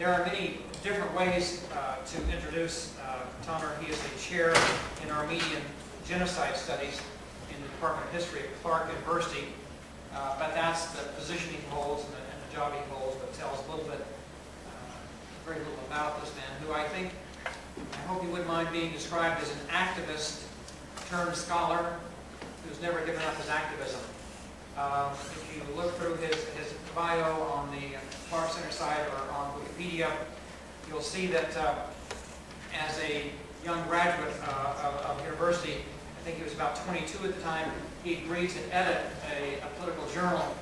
There are many different ways to introduce Taner. He is a chair in Armenian Genocide Studies in the Department of History at Clark University, but that's the position he holds and the job he holds, but tells a little bit, very little about this man, who I hope you wouldn't mind being described as an activist turned scholar who's never given up his activism. If you look through his bio on the Carr-Ryan Center site or on Wikipedia, you'll see that as a young graduate of university, I think he was about 22 at the time, he agreed to edit a political journal,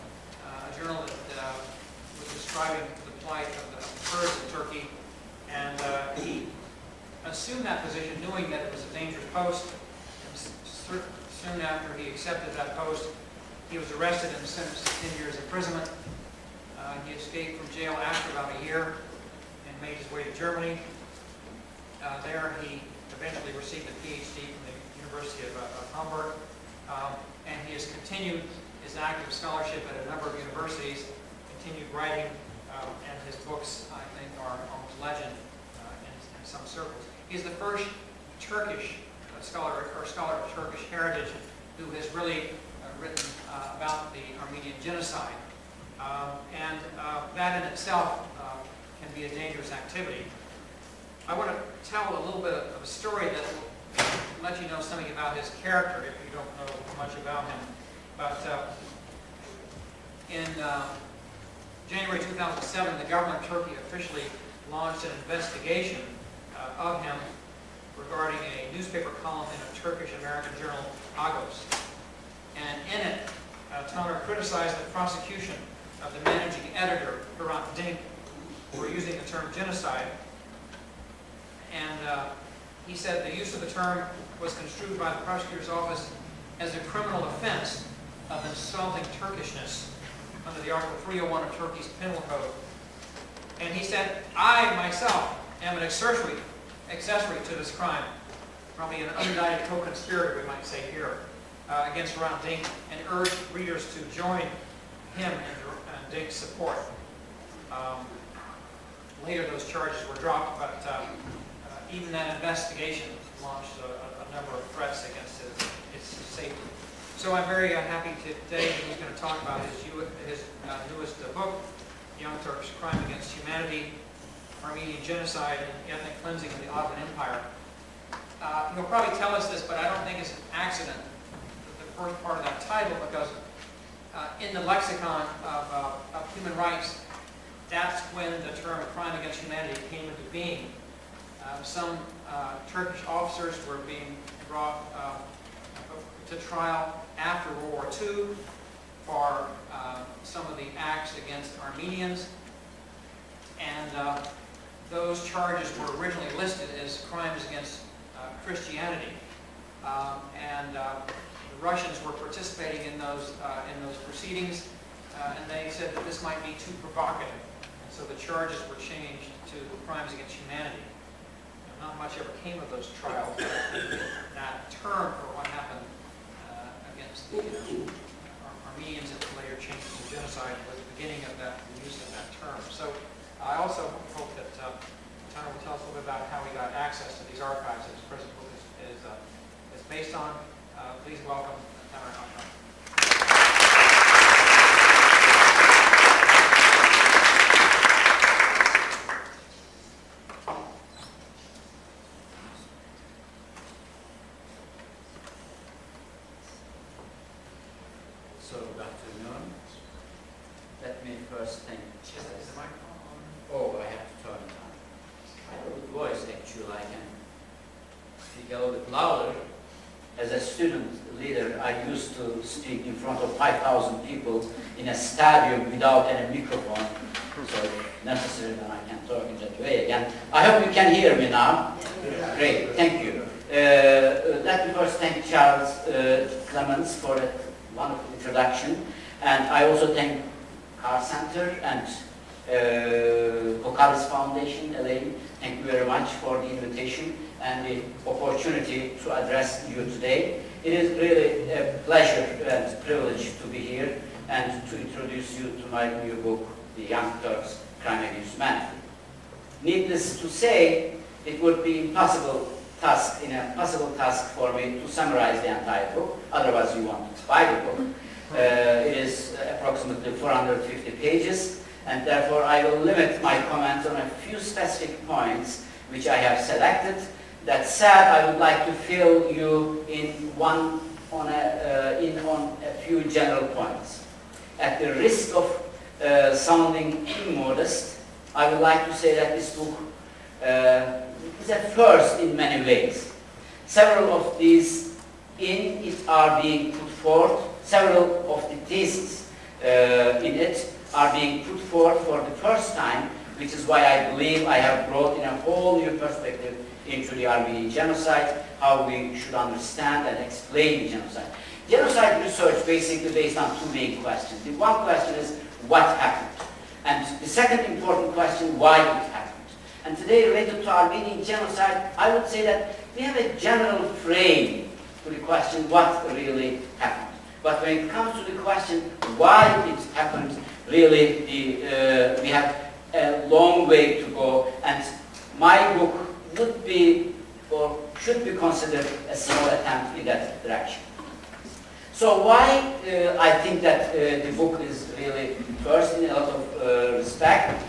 a journal that was describing the plight of the Kurds in Turkey, and he assumed that position knowing that it was a dangerous post. And soon after he accepted that post, he was arrested and sentenced to 10 years imprisonment. He escaped from jail after about a year and made his way to Germany. There he eventually received a Ph.D. from the University of Hamburg. And he has continued his active scholarship at a number of universities, continued writing, and his books, I think, are almost legend in some circles. He's the first Turkish scholar, or scholar of Turkish heritage, who has really written about the Armenian genocide. And that in itself can be a dangerous activity. I want to tell a little bit of a story that will let you know something about his character if you don't know much about him. But in January 2007, the government of Turkey officially launched an investigation of him regarding a newspaper column in a Turkish-American journal, Agos. And in it, Taner criticized the prosecution of the managing editor, Hrant Dink, for using the term genocide. And he said the use of the term was construed by the prosecutor's office as a criminal offense of insulting Turkishness under the Article 301 of Turkey's Penal Code. And he said, I myself am an accessory to this crime, probably an unindicted co-conspirator, we might say here, against Hrant Dink, and urged readers to join him in Dink's support. Later those charges were dropped, but even that investigation launched a number of threats against his safety. So I'm very happy today that he's going to talk about his newest book, Young Turks, Crime Against Humanity, Armenian Genocide and Ethnic Cleansing of the Ottoman Empire. He'll probably tell us this, but I don't think it's an accident, the first part of that title, because in the lexicon of human rights, that's when the term crime against humanity came into being. Some Turkish officers were being brought to trial after World War II for some of the acts against Armenians, and those charges were originally listed as crimes against Christianity, and the Russians were participating in those proceedings, and they said that this might be too provocative, and so the charges were changed to crimes against humanity. Not much ever came of those trials. That term for what happened against the Armenians and later changed to genocide was the beginning of the use of that term. So I also hope that Taner will tell us a little bit about how he got access to these archives that his present book is based on. Please welcome Taner Akçam. So, good afternoon. Let me first thank... Is the microphone on? Oh, I have to turn it on. I have a good voice, actually. I can speak a little bit louder. As a student leader, I used to speak in front of 5,000 people in a stadium without any microphone. So, if necessary, then I can talk in that way again. I hope you can hear me now. Yeah. Great, thank you. Let me first thank Charles Clemens for that wonderful introduction, and I also thank Carr Center and Kokalis Foundation, Elaine. Thank you very much for the invitation and the opportunity to address you today. It is really a pleasure and privilege to be here and to introduce you to my new book, The Young Turks, Crime Against Humanity. needless to say, it would be impossible task for me to summarize the entire book. Otherwise, you want to buy the book. It is approximately 450 pages, and therefore I will limit my comments on a few specific points which I have selected. That said, I would like to fill you in on a few general points. At the risk of sounding immodest, I would like to say that this book is a first in many ways. Several of these in it are being put forth, several of the theses in it are being put forth for the first time, which is why I believe I have brought in a whole new perspective into the Armenian genocide, how we should understand and explain the genocide. Genocide research basically based on two main questions. The one question is what happened? And the second important question, why it happened? And today, related to Armenian genocide, I would say that we have a general frame to the question what really happened. But when it comes to the question why it happened, really we have a long way to go, and my book would be or should be considered a small attempt in that direction. So why I think that the book is really first in a lot of respect?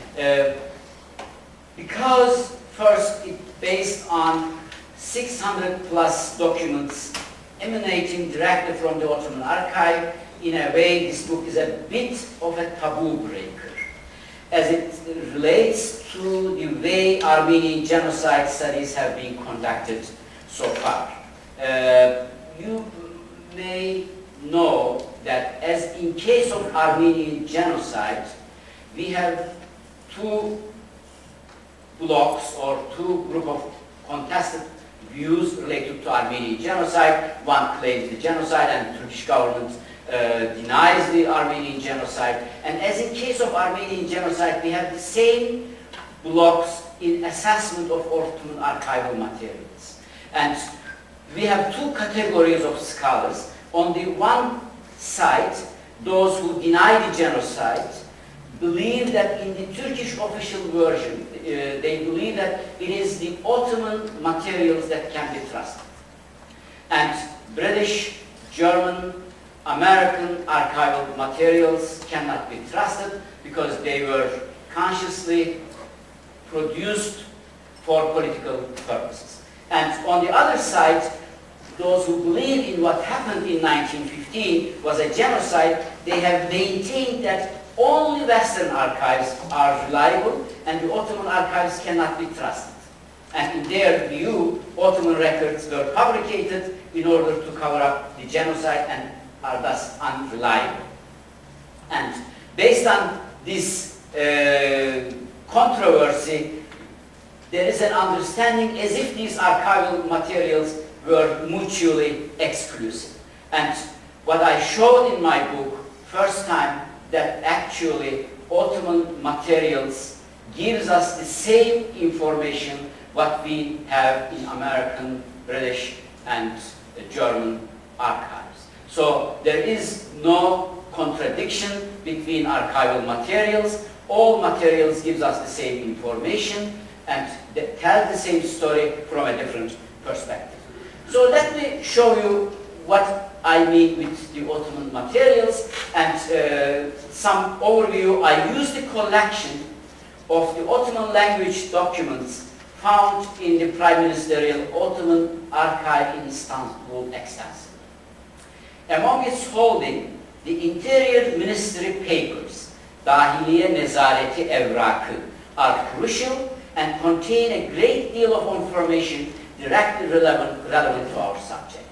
Because first it's based on 600 plus documents emanating directly from the Ottoman Archive. In a way, this book is a bit of a taboo breaker, as it relates to the way Armenian genocide studies have been conducted so far. You may know that as in case of Armenian genocide, we have two blocks or two groups of contested views related to Armenian genocide. One claims the genocide and the Turkish government denies the Armenian genocide. And as in case of Armenian genocide, we have the same blocks in assessment of Ottoman archival materials. And we have two categories of scholars. On the one side, those who deny the genocide believe that in the Turkish official version, they believe that it is the Ottoman materials that can be trusted. And British, German, American archival materials cannot be trusted because they were consciously produced for political purposes. And on the other side, those who believe in what happened in 1915 was a genocide, they have maintained that only Western archives are reliable and the Ottoman archives cannot be trusted. And in their view, Ottoman records were fabricated in order to cover up the genocide and are thus unreliable. And based on this controversy, there is an understanding as if these archival materials were mutually exclusive. And what I showed in my book, first time, that actually Ottoman materials gives us the same information what we have in American, British, and German archives. So there is no contradiction between archival materials. All materials gives us the same information and they tell the same story from a different perspective. So let me show you what I mean with the Ottoman materials and some overview. I use the collection of the Ottoman language documents found in the Prime Ministerial Ottoman Archive in Istanbul extensively. Among its holding, the Interior Ministry papers, Dahiliye Nezareti Evrakı, are crucial and contain a great deal of information directly relevant to our subject.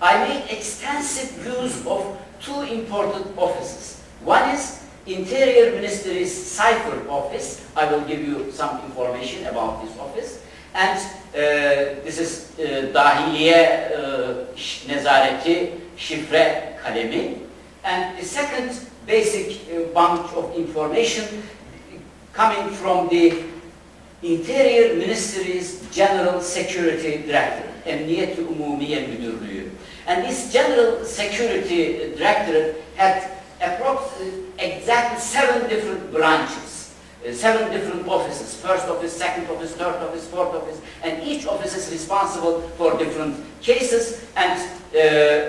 I made extensive use of two important offices. One is Interior Ministry's Cipher office. I will give you some information about this office. And this is Dahiliye Nezareti Şifre Kalemi. And the second basic bunch of information coming from the Interior Ministry's General Security Directorate, Emniyet-i Umumiye Müdürlüğü. And this General Security Directorate had exactly 7 different branches 7 different offices, first office, second office, third office, fourth office, and each office is responsible for different cases, and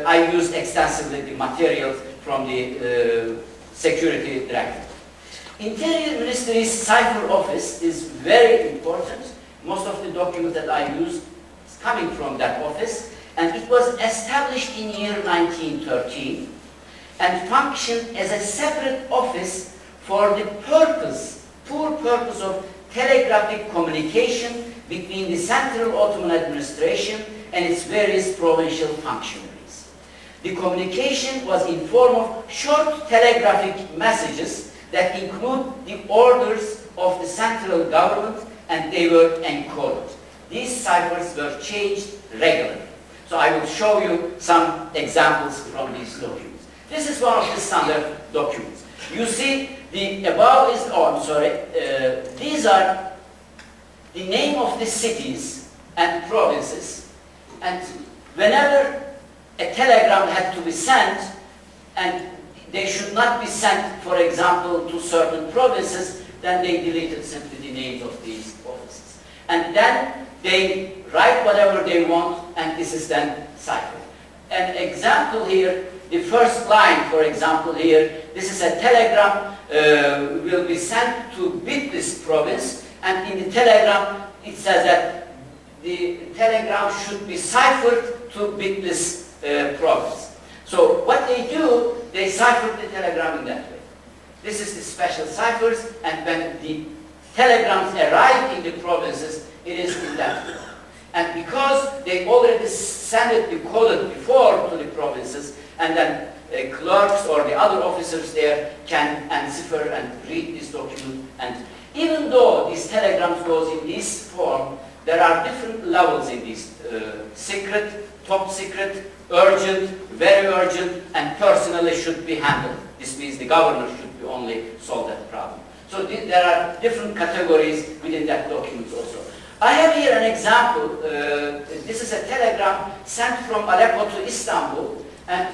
I used extensively the materials from the Security Directorate. Interior Ministry's Cipher office is very important. Most of the documents that I used is coming from that office, and it was established in year 1913 and functioned as a separate office for the poor purpose of telegraphic communication between the Central Ottoman Administration and its various provincial functionaries. The communication was in form of short telegraphic messages that include the orders of the central government, and they were encoded. These ciphers were changed regularly. So I will show you some examples from these documents. This is one of the standard documents. You see, the above is, these are the name of the cities and provinces, and whenever a telegram had to be sent, and they should not be sent, for example, to certain provinces, then they deleted simply the names of these offices. And then they write whatever they want, and this is then ciphered. An example here, the first line, for example, here, this is a telegram will be sent to Bitlis province, and in the telegram it says that the telegram should be ciphered to Bitlis province. So what they do, they cipher the telegram in that way. This is the special ciphers, and when the telegrams arrive in the provinces, it is in that way. And because they already sent it decoded before to the provinces, and then clerks or the other officers there can uncipher and read this document. And even though these telegrams goes in this form, there are different levels in this: secret, top secret, urgent, very urgent, and personally should be handled. This means the governor should be only solve that problem. So there are different categories within that document also. I have here an example. This is a telegram sent from Aleppo to Istanbul, and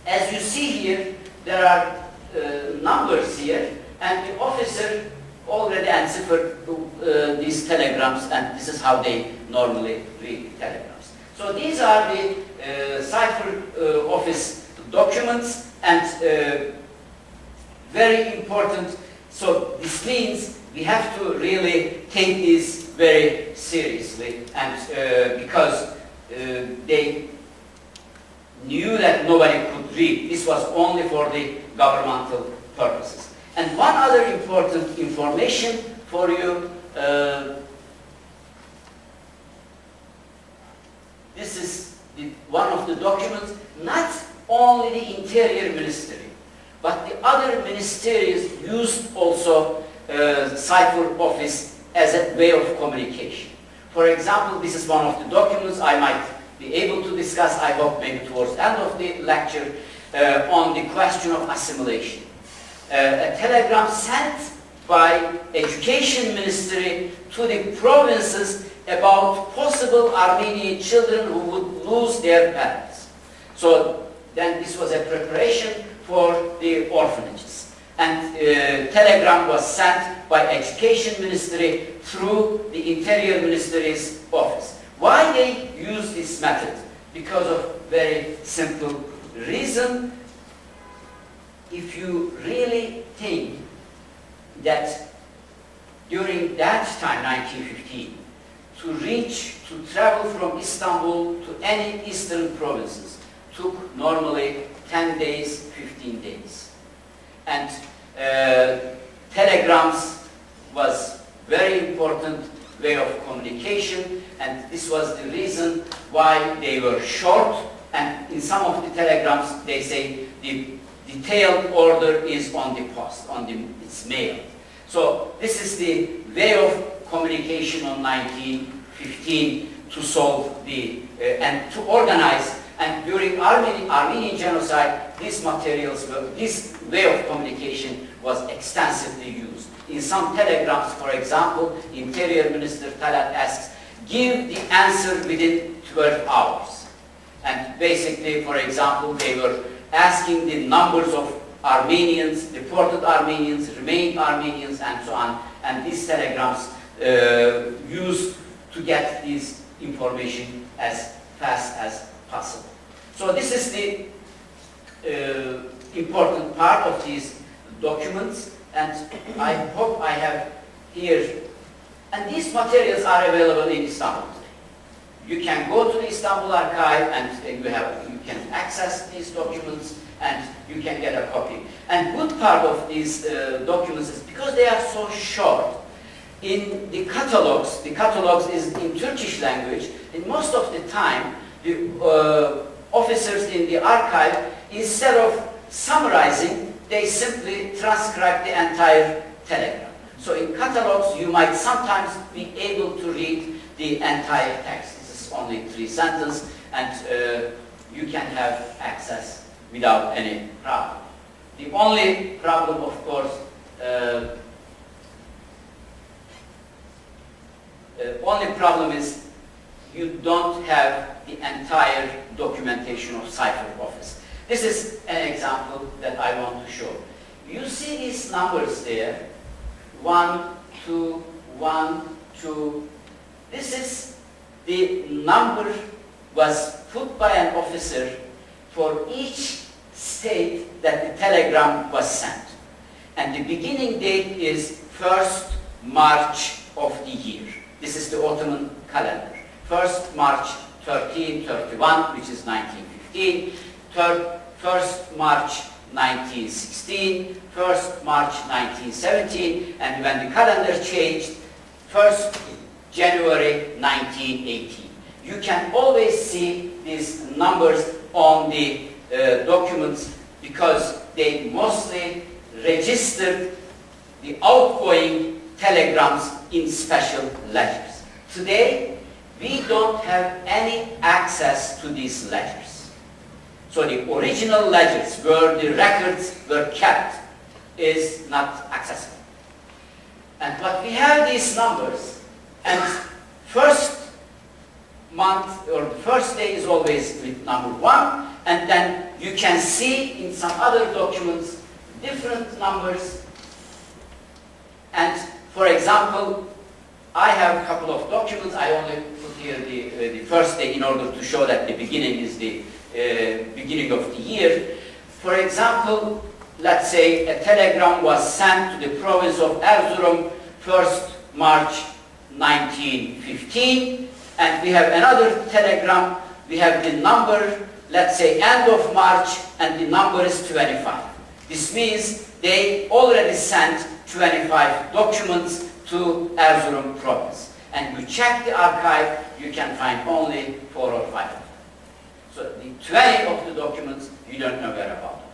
as you see here, there are numbers here, and the officer already unciphered these telegrams, and this is how they normally read the telegrams. So these are the cipher office documents, and very important. So this means we have to really take these very seriously, and because they knew that nobody could read. This was only for the governmental purposes. And one other important information for you, this is one of the documents, not only the Interior Ministry, but the other ministries used also cipher office as a way of communication. For example, this is one of the documents I might be able to discuss, I hope maybe towards the end of the lecture, on the question of assimilation. A telegram sent by Education Ministry to the provinces about possible Armenian children who would lose their parents. So then this was a preparation for the orphanages. And telegram was sent by Education Ministry through the Interior Ministry's office. Why they use this method? Because of very simple reason. If you really think that during that time, 1915, to travel from Istanbul to any eastern provinces took normally 10 days, 15 days. And telegrams was very important way of communication, and this was the reason why they were short, and in some of the telegrams they say the detailed order is on the post, it's mail. So this is the way of communication on 1915 to solve the, and to organize. And during Armenian genocide, these materials this way of communication was extensively used. In some telegrams, for example, Interior Minister Talat asks, give the answer within 12 hours. And basically, for example, they were asking the numbers of Armenians, deported Armenians, remained Armenians, and so on. And these telegrams used to get this information as fast as possible. So this is the important part of these documents, and I hope I have here. And these materials are available in Istanbul today. You can go to the Istanbul Archive and you can access these documents and you can get a copy. And good part of these documents is because they are so short. In the catalogs is in Turkish language, and most of the time the officers in the archive, instead of summarizing, they simply transcribe the entire telegram. So in catalogs you might sometimes be able to read the entire text. This is only 3 sentences, and you can have access without any problem. The only problem, of course, is you don't have the entire documentation of Cipher office. This is an example that I want to show. You see these numbers there, 1, 2, 1, 2. This is the number was put by an officer for each state that the telegram was sent. And the beginning date is 1st March of the year. This is the Ottoman calendar. 1st March 1331, which is 1915. 1st March 1916. 1st March 1917. And when the calendar changed, 1st January 1918. You can always see these numbers on the documents because they mostly registered the outgoing telegrams in special ledgers. Today, we don't have any access to these ledgers. So the original ledgers where the records were kept is not accessible. But we have these numbers, and first month or the first day is always with number 1, and then you can see in some other documents different numbers. And for example, I have a couple of documents. I only put here the first day in order to show that the beginning is the beginning of the year. For example, let's say a telegram was sent to the province of Erzurum 1st March 1915, and we have another telegram. We have the number, let's say end of March, and the number is 25. This means they already sent 25 documents to Erzurum province. And you check the archive, you can find only 4 or 5 of them. So the 20 of the documents, you don't know where about them.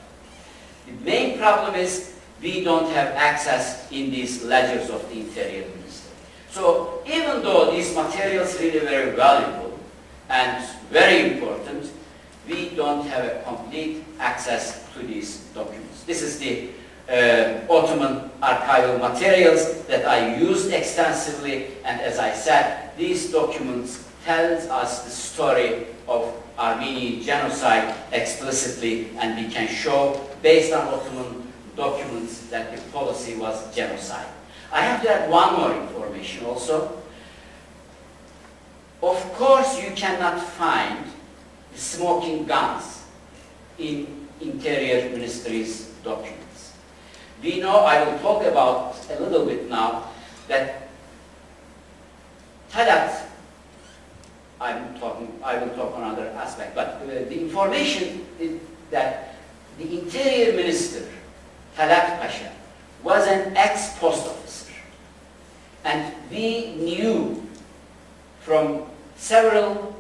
The main problem is we don't have access in these ledgers of the Interior Ministry. So even though these materials really very valuable and very important, we don't have a complete access to these documents. This is the Ottoman archival materials that I used extensively, and as I said, these documents tell us the story of Armenian genocide explicitly, and we can show based on Ottoman documents that the policy was genocide. I have to add one more information also. Of course you cannot find the smoking guns in Interior Ministry's documents. We know, I will talk about a little bit now, that Talat, I will talk on another aspect, but the information is that the Interior Minister, Talat Pasha, was an ex-post officer. And we knew from several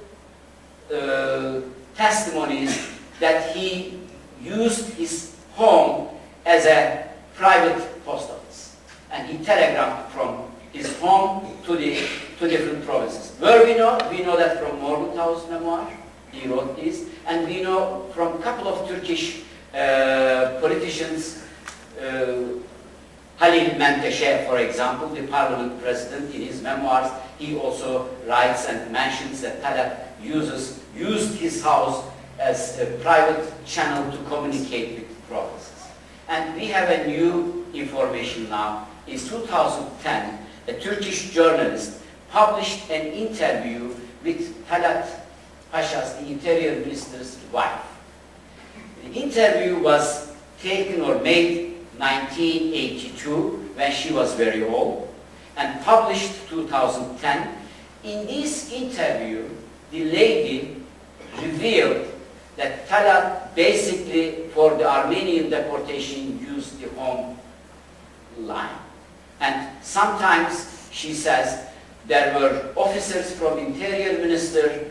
testimonies that he used his home as a private post office, and he telegraphed from his home to the different provinces. Where we know that from Morgenthau's memoir, he wrote this, and we know from a couple of Turkish politicians, Halil Menteşe, for example, the parliament president, in his memoirs, he also writes and mentions that Talat used his house as a private channel to communicate with provinces. And we have a new information now. In 2010, a Turkish journalist published an interview with Talat Pasha's, the Interior Minister's wife. The interview was taken or made 1982, when she was very old, and published 2010. In this interview, the lady revealed that Talat basically, for the Armenian deportation, used the home line. And sometimes, she says, there were officers from Interior Ministry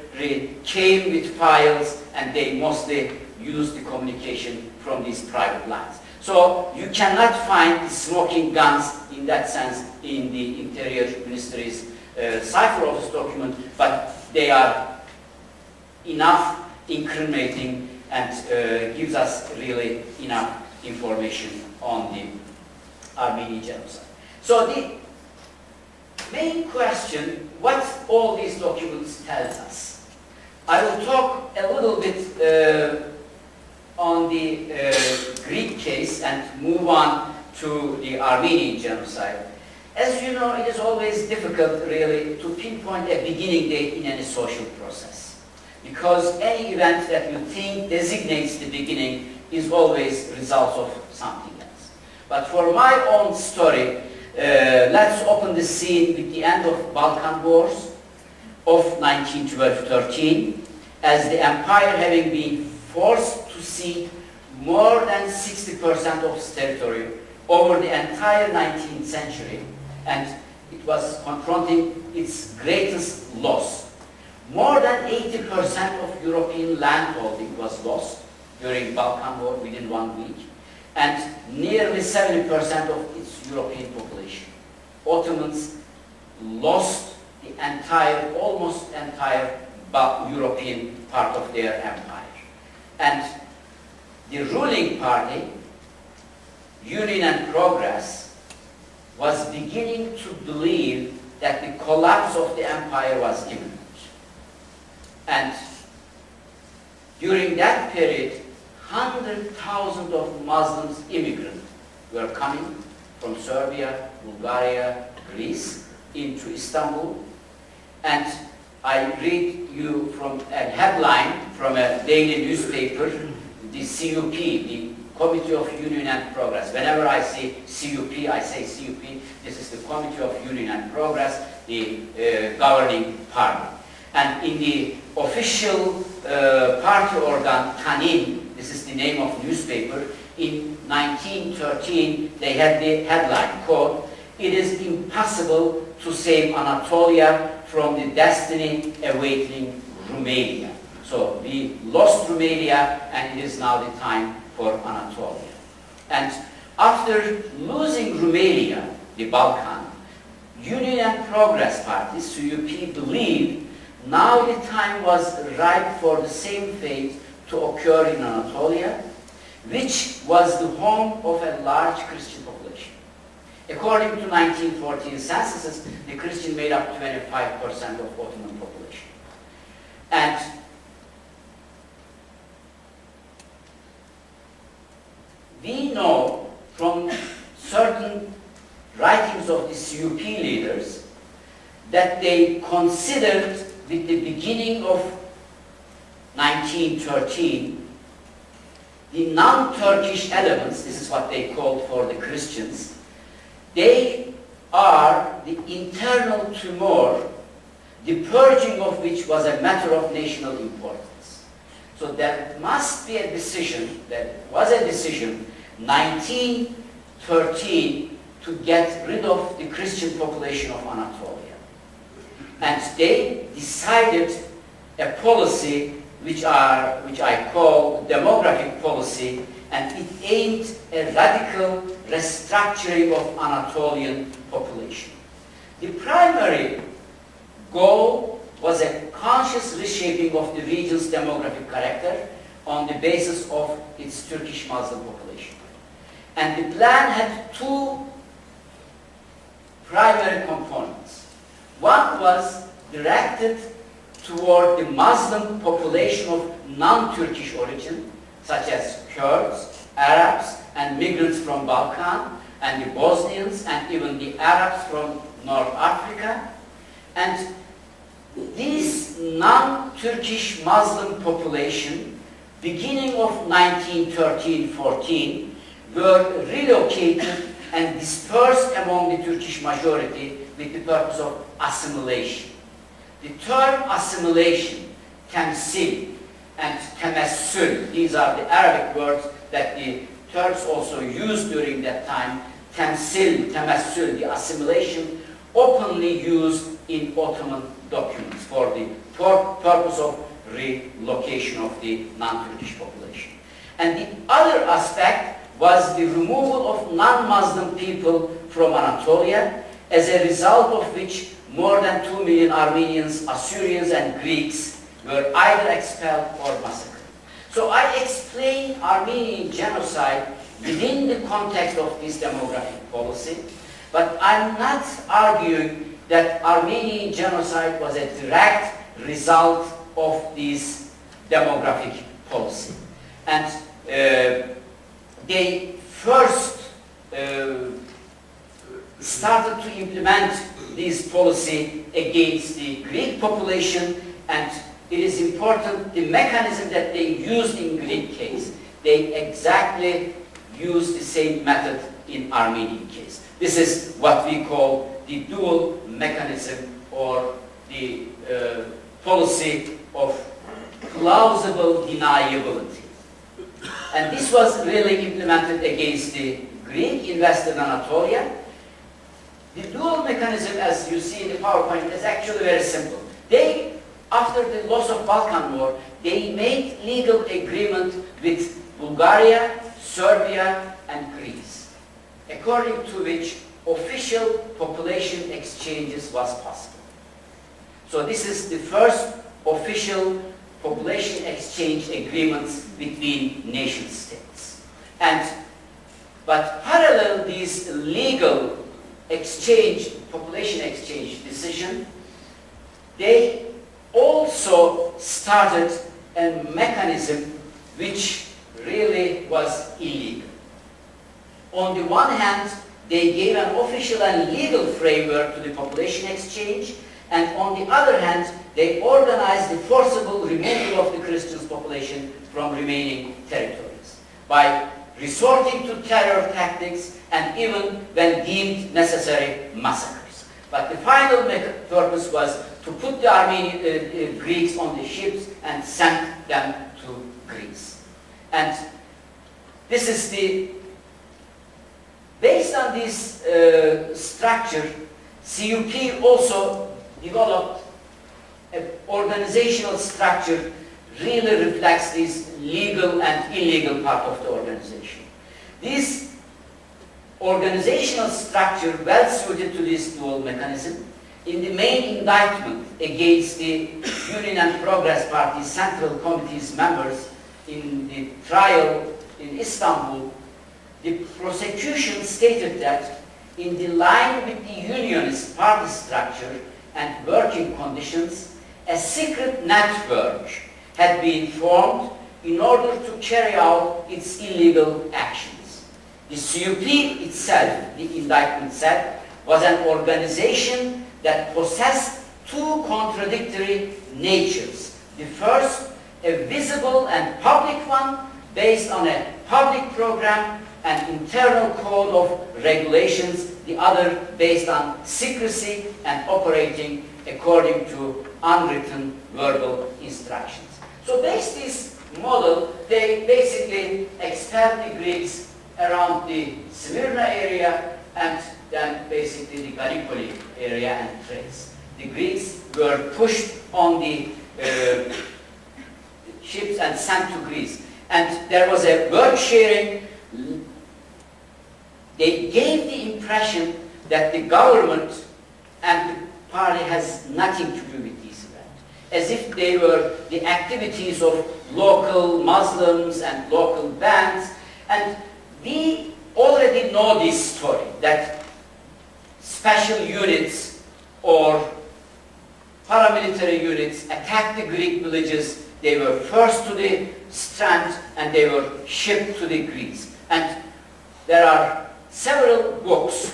came with files, and they mostly used the communication from these private lines. So you cannot find the smoking guns in that sense in the Interior Ministry's Cipher office document, but they are enough incriminating and gives us really enough information on the Armenian genocide. So the main question, what all these documents tell us? I will talk a little bit on the Greek case and move on to the Armenian genocide. As you know, it is always difficult really to pinpoint a beginning date in any social process, because any event that you think designates the beginning is always results of something else. But for my own story, let's open the scene with the end of Balkan Wars of 1912-13, as the empire having been forced to cede more than 60% of its territory over the entire 19th century, and it was confronting its greatest loss. More than 80% of European landholding was lost during Balkan War within 1 week, and nearly 70% of its European population. Ottomans lost the entire, almost entire European part of their empire. And the ruling party, Union and Progress, was beginning to believe that the collapse of the empire was imminent. And during that period, 100,000 of Muslims immigrants were coming from Serbia, Bulgaria, Greece into Istanbul. And I read you from a headline from a daily newspaper, the CUP, the Committee of Union and Progress. Whenever I say CUP, I say CUP. This is the Committee of Union and Progress, the governing party. And in the official party organ, Tanin, this is the name of newspaper, in 1913, they had the headline, quote, "It is impossible to save Anatolia from the destiny awaiting Romania." So we lost Romania, and it is now the time for Anatolia. And after losing Romania, the Balkan, Union and Progress Party, CUP, believed now the time was ripe for the same fate to occur in Anatolia, which was the home of a large Christian population. According to 1914 censuses, the Christian made up 25% of Ottoman population. And we know from certain writings of the CUP leaders that they considered with the beginning of 1913 the non-Turkish elements, this is what they called for the Christians, they are the internal tumor, the purging of which was a matter of national importance. So there must be a decision, there was a decision, 1913, to get rid of the Christian population of Anatolia. And they decided a policy which I call demographic policy, and it aimed a radical restructuring of Anatolian population. The primary goal was a conscious reshaping of the region's demographic character on the basis of its Turkish Muslim population. And the plan had two primary components. One was directed toward the Muslim population of non-Turkish origin, such as Kurds, Arabs, and and migrants from Balkan, and the Bosnians, and even the Arabs from North Africa. And this non-Turkish Muslim population, beginning of 1913-14, were relocated and dispersed among the Turkish majority with the purpose of assimilation. The term assimilation, temsil and temessül, these are the Arabic words that the Turks also used during that time. Temsil, temessül, the assimilation, openly used in Ottoman documents for the purpose of relocation of the non-Turkish population. And the other aspect was the removal of non-Muslim people from Anatolia, as a result of which more than 2 million Armenians, Assyrians, and Greeks were either expelled or massacred. So I explain Armenian genocide within the context of this demographic policy, but I'm not arguing that Armenian genocide was a direct result of this demographic policy. And they first started to implement this policy against the Greek population, and it is important the mechanism that they used in Greek case. They exactly used the same method in Armenian case. This is what we call the dual mechanism, or the policy of plausible deniability. And this was really implemented against the Greek in Western Anatolia. The dual mechanism, as you see in the PowerPoint, is actually very simple. They, after the loss of Balkan War, they made legal agreement with Bulgaria, Serbia, and Greece, according to which official population exchanges was possible. So this is the first official population exchange agreements between nation states. But parallel these legal exchange, population exchange decision, they also started a mechanism which really was illegal. On the one hand, they gave an official and legal framework to the population exchange, and on the other hand, they organized the forcible removal of the Christian population from remaining territories by resorting to terror tactics and even, when deemed necessary, massacres. But the final purpose was to put the Armenian Greeks on the ships and send them to Greece. And this is based on this structure, CUP also developed an organizational structure really reflects this legal and illegal part of the organization. This organizational structure, well suited to this dual mechanism, in the main indictment against the Union and Progress Party Central Committee's members in the trial in Istanbul, the prosecution stated that in the line with the Unionist party structure and working conditions, a secret network had been formed in order to carry out its illegal actions. The CUP itself, the indictment said, was an organization that possessed two contradictory natures. The first, a visible and public one, based on a public program and internal code of regulations, the other based on secrecy and operating according to unwritten verbal instructions. So based this model, they basically expelled the Greeks around the Smyrna area and then basically the Gallipoli area and Thrace. The Greeks were pushed on the ships and sent to Greece. And there was a work sharing. They gave the impression that the government and the party has nothing to do with these events, as if they were the activities of local Muslims and local bands. And we already know this story, that special units or paramilitary units attacked the Greek villages. They were first to the strand and they were shipped to the Greeks. And there are several books.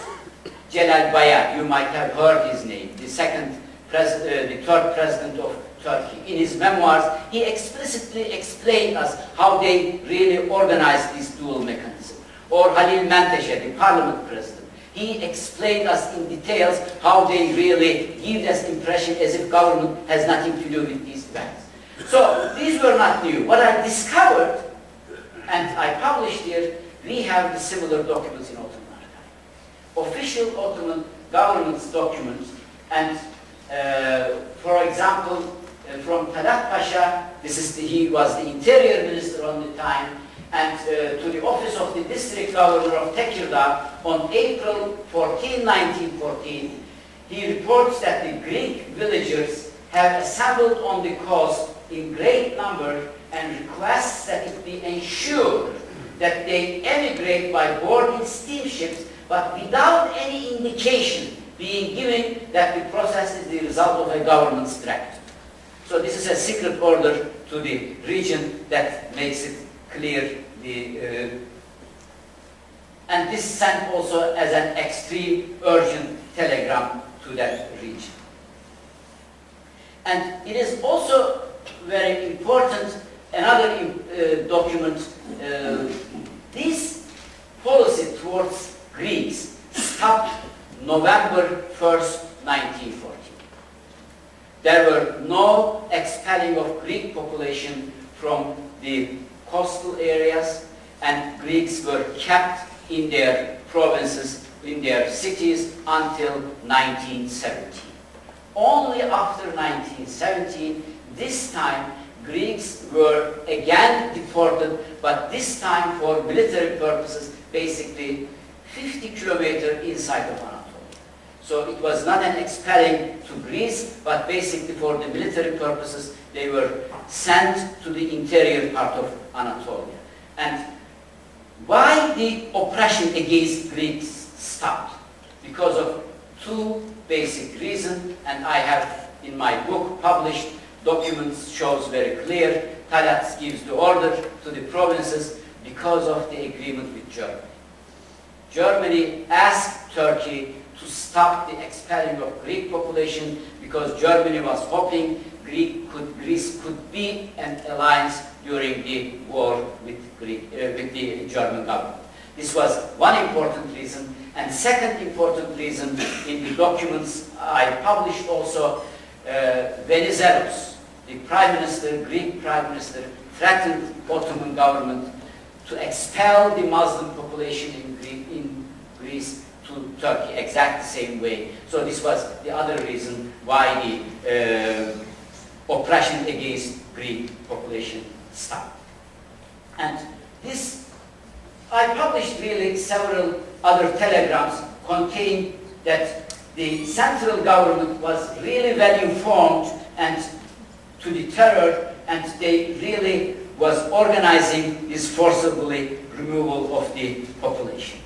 Celal Bayar, you might have heard his name, the third president of Turkey. In his memoirs, he explicitly explained us how they really organized this dual mechanism. Or Halil Menteşe, the parliament president, he explained us in details how they really give this impression as if government has nothing to do with these events. So these were not new. What I discovered, and I published here, we have the similar documents in Ottoman Archive. Official Ottoman government's documents, and for example, from Talat Pasha, he was the interior minister on the time, and to the office of the district governor of Tekirdağ on April 14, 1914, he reports that the Greek villagers have assembled on the coast in great number and requests that it be ensured that they emigrate by boarding steamships, but without any indication being given that the process is the result of a government's directive. So this is a secret order to the region that makes it clear. And this sent also as an extreme urgent telegram to that region. And it is also very important, another document, this policy towards Greeks stopped November 1st, 1914. There were no expelling of Greek population from the coastal areas, and Greeks were kept in their provinces, in their cities until 1917. Only after 1917, this time, Greeks were again deported, but this time for military purposes, basically 50 kilometers inside of Anatolia. So it was not an expelling to Greece, but basically for the military purposes, they were sent to the interior part of Anatolia. And why the oppression against Greeks stopped? Because of two basic reasons, and I have in my book published documents shows very clear. Talat gives the order to the provinces because of the agreement with Germany. Germany asked Turkey to stop the expelling of Greek population because Germany was hoping Greece could be an alliance during the war with the German government. This was one important reason. And second important reason, in the documents I published also, Venizelos, the Prime Minister, Greek Prime Minister, threatened Ottoman government to expel the Muslim population in Greece to Turkey, exact the same way. So this was the other reason why the oppression against Greek population stopped. And this, I published really several other telegrams contained that the central government was really well informed and to the terror, and they really was organizing this forcibly removal of the population.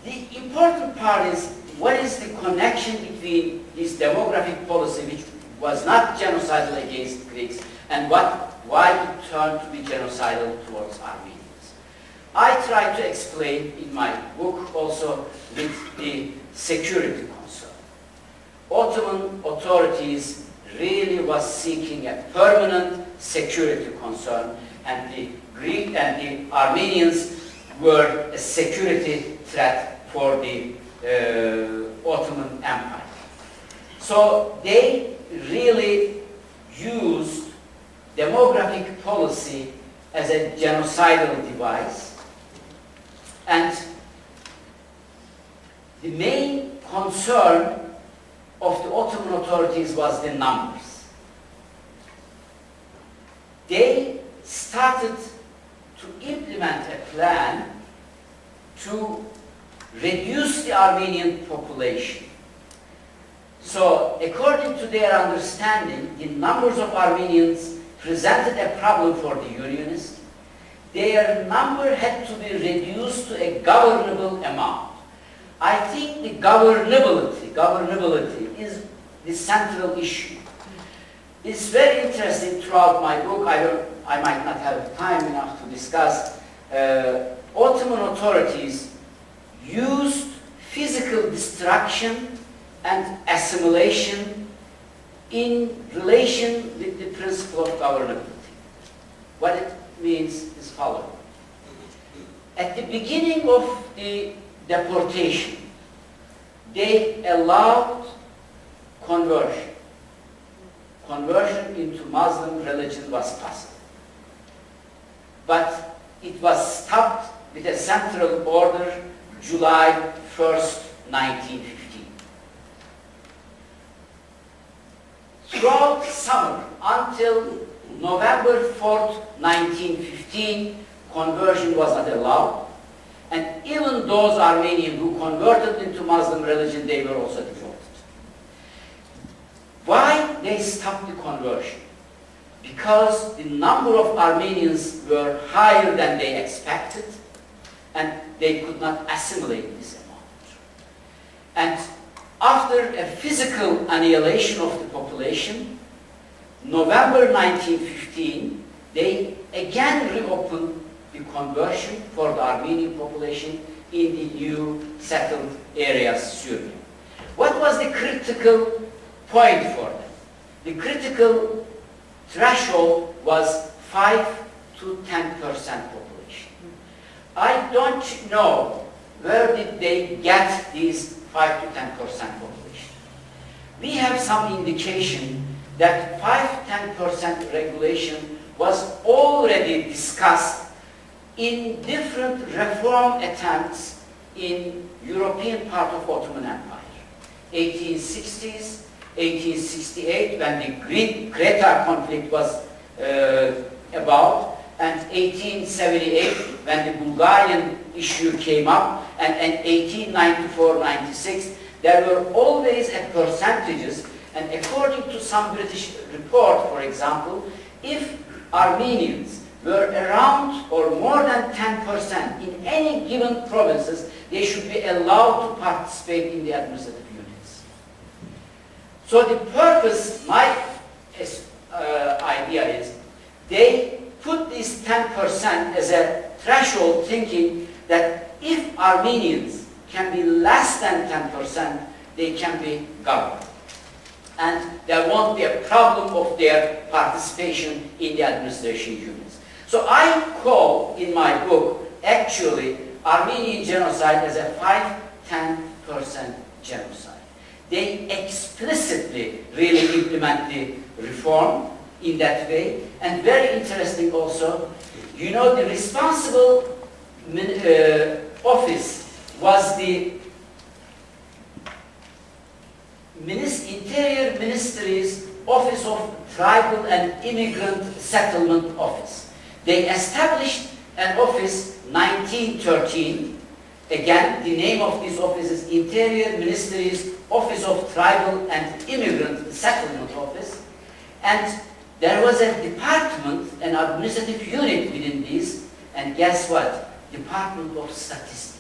The important part is what is the connection between this demographic policy, which was not genocidal against Greeks, and why it turned to be genocidal towards Armenians. I try to explain in my book also with the security concern. Ottoman authorities really was seeking a permanent security concern, and the Greek and the Armenians were a security threat for the Ottoman Empire. So they really used demographic policy as a genocidal device, and the main concern of the Ottoman authorities was the numbers. They started to implement a plan to reduce the Armenian population. So, according to their understanding, the numbers of Armenians presented a problem for the Unionists. Their number had to be reduced to a governable amount. I think the governability is the central issue. It's very interesting throughout my book. I might not have time enough to discuss Ottoman authorities used physical destruction and assimilation in relation with the principle of governability. What it means is following. At the beginning of the deportation, they allowed conversion. Conversion into Muslim religion was possible. But it was stopped with a central order July 1st, 1915. Throughout summer until November 4th, 1915, conversion was not allowed. And even those Armenians who converted into Muslim religion, they were also deported. Why they stopped the conversion? Because the number of Armenians were higher than they expected, and they could not assimilate this amount. And after a physical annihilation of the population, November 1915, they again reopened the conversion for the Armenian population in the new settled areas, Syria. What was the critical point for them? The critical threshold was 5 to 10% population. I don't know where did they get these 5 to 10% population. We have some indication that 5-10% regulation was already discussed in different reform attempts in European part of Ottoman Empire. 1860s, 1868, when the Greek Creta conflict was about, and 1878, when the Bulgarian issue came up, and 1894-96, there were always percentages, and according to some British report, for example, if Armenians were around or more than 10% in any given provinces, they should be allowed to participate in the administrative units. So the purpose, my idea is, they put this 10% as a threshold, thinking that if Armenians can be less than 10%, they can be governed. And there won't be a problem of their participation in the administration units. So I call in my book, actually, Armenian genocide as a 5-10% genocide. They explicitly really implement the reform in that way. And very interesting also, you know, the responsible office was the Interior Ministry's Office of Tribal and Immigrant Settlement Office. They established an office 1913. Again, the name of this office is Interior Ministry's Office of Tribal and Immigrant Settlement Office. And there was a department, an administrative unit within this, and guess what? Department of Statistics.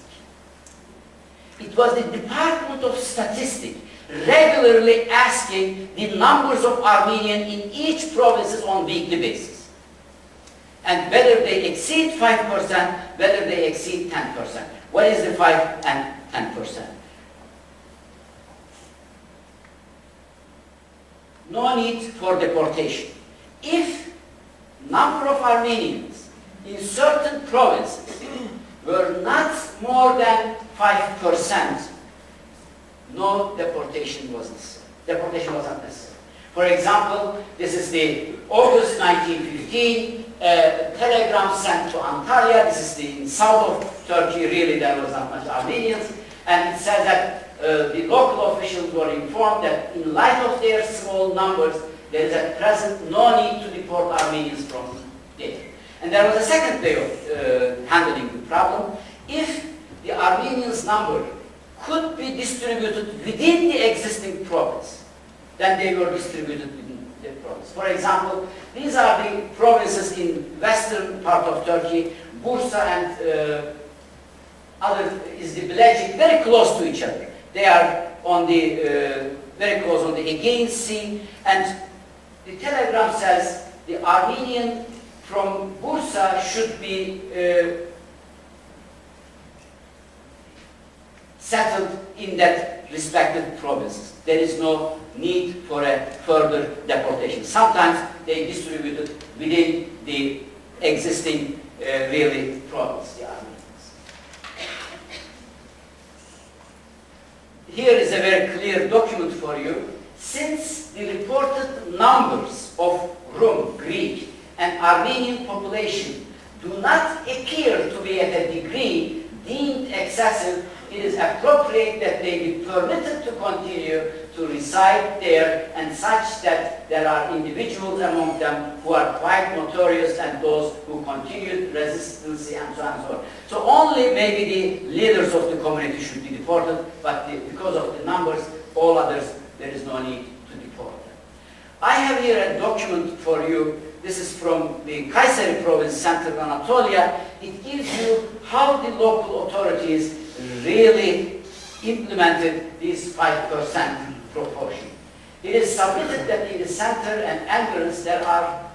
It was the Department of Statistics regularly asking the numbers of Armenians in each province on weekly basis. And whether they exceed 5%, whether they exceed 10%. What is the 5 and 10%? No need for deportation. If number of Armenians in certain provinces were not more than 5%, no deportation was necessary. Deportation was not necessary. For example, this is the August 1915 telegram sent to Antalya. This is the south of Turkey. Really, there was not much Armenians, and it says that the local officials were informed that in light of their small numbers, there is at present no need to deport Armenians from there. And there was a second way of handling the problem. If the Armenians' number could be distributed within the existing province, then they were distributed within the province. For example, these are the provinces in western part of Turkey. Bursa and other is the Bilecik, very close to each other. They are on the very close on the Aegean Sea, and the telegram says the Armenian from Bursa should be settled in that respective provinces. There is no need for a further deportation. Sometimes they distributed within the existing really province, the Armenians. Here is a very clear document for you. Since the reported numbers of Rum, Greek, and Armenian population do not appear to be at a degree deemed excessive, it is appropriate that they be permitted to continue to reside there, and such that there are individuals among them who are quite notorious and those who continued resistance and so on and so on. So only maybe the leaders of the community should be deported, but because of the numbers, all others, there is no need to deport them. I have here a document for you. This is from the Kayseri province, Central Anatolia. It gives you how the local authorities really implemented this 5% proportion. It is submitted that in the center and entrance there are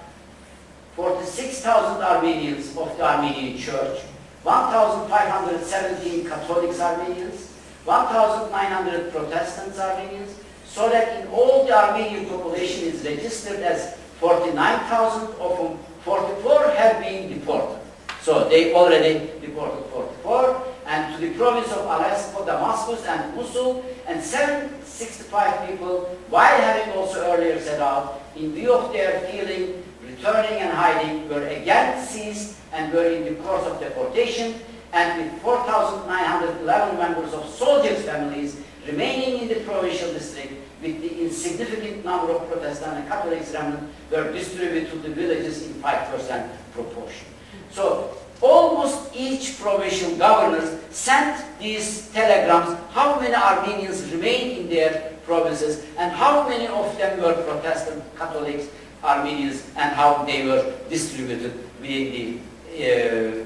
46,000 Armenians of the Armenian Church, 1,517 Catholic Armenians, 1,900 Protestant Armenians, so that in all the Armenian population is registered as 49,000, of whom 44 have been deported. So they already deported 44, and to the province of Aleppo, Damascus, and Mosul, and 765 people, while having also earlier set out, in view of their feeling, returning and hiding, were again seized and were in the course of deportation, and with 4,911 members of soldiers' families remaining in the provincial district, with the insignificant number of Protestant and Catholic remnants, were distributed to the villages in 5% proportion. So almost each provincial governor sent these telegrams how many Armenians remained in their provinces and how many of them were Protestant, Catholics, Armenians, and how they were distributed within the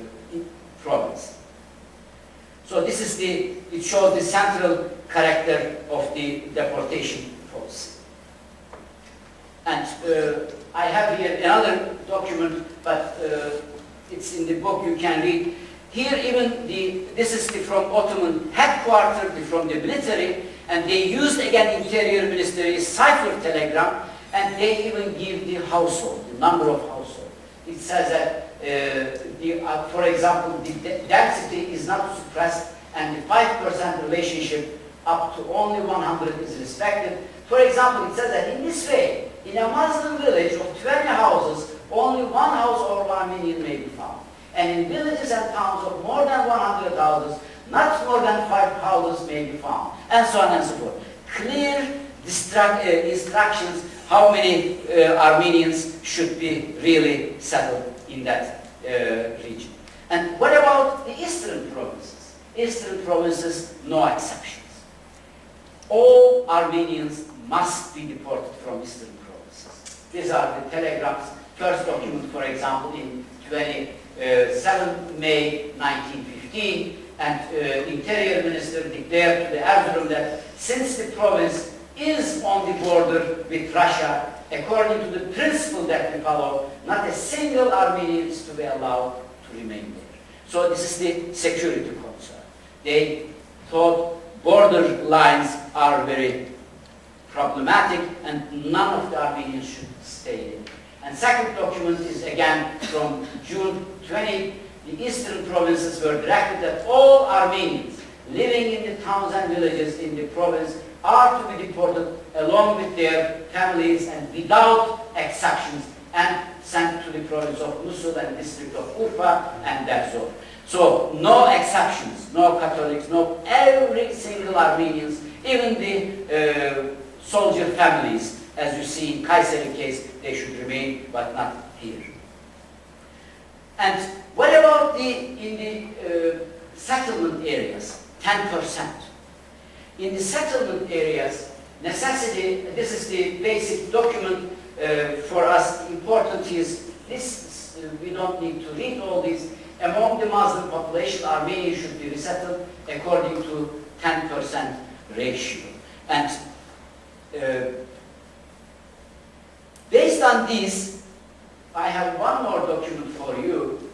province. So this is it shows the central character of the deportation policy. And I have here another document, but it's in the book, you can read. Here even this is from Ottoman headquarters, from the military, and they used again Interior Ministry's Cipher telegram, and they even give the household, the number of households. It says that, for example, the density is not suppressed, and the 5% relationship up to only 100 is respected. For example, it says that in this way, in a Muslim village of 20 houses, only one house or Armenian may be found. And in villages and towns of more than 100 houses, not more than 5 houses may be found, and so on and so forth. Clear instructions how many Armenians should be really settled in that region. And what about the eastern provinces? Eastern provinces, no exceptions. All Armenians must be deported from eastern provinces. These are the telegrams. First document, for example, in 27 May 1915, and Interior Minister declared to the Erzurum that since the province is on the border with Russia, according to the principle that we follow, not a single Armenian is to be allowed to remain there. So this is the security concern. They thought border lines are very problematic and none of the Armenians should stay there. And second document is again from June 20. The eastern provinces were directed that all Armenians living in the towns and villages in the province are to be deported along with their families and without exceptions and sent to the province of Mosul and district of Urfa and Derzor. So no exceptions, no Catholics, no every single Armenians, even the soldier families, as you see in Kayseri case, they should remain, but not here. And what about in the settlement areas? 10%. In the settlement areas, necessity, this is the basic document for us, important is this, we don't need to read all these. Among the Muslim population, Armenia should be resettled according to 10% ratio. And based on this, I have one more document for you.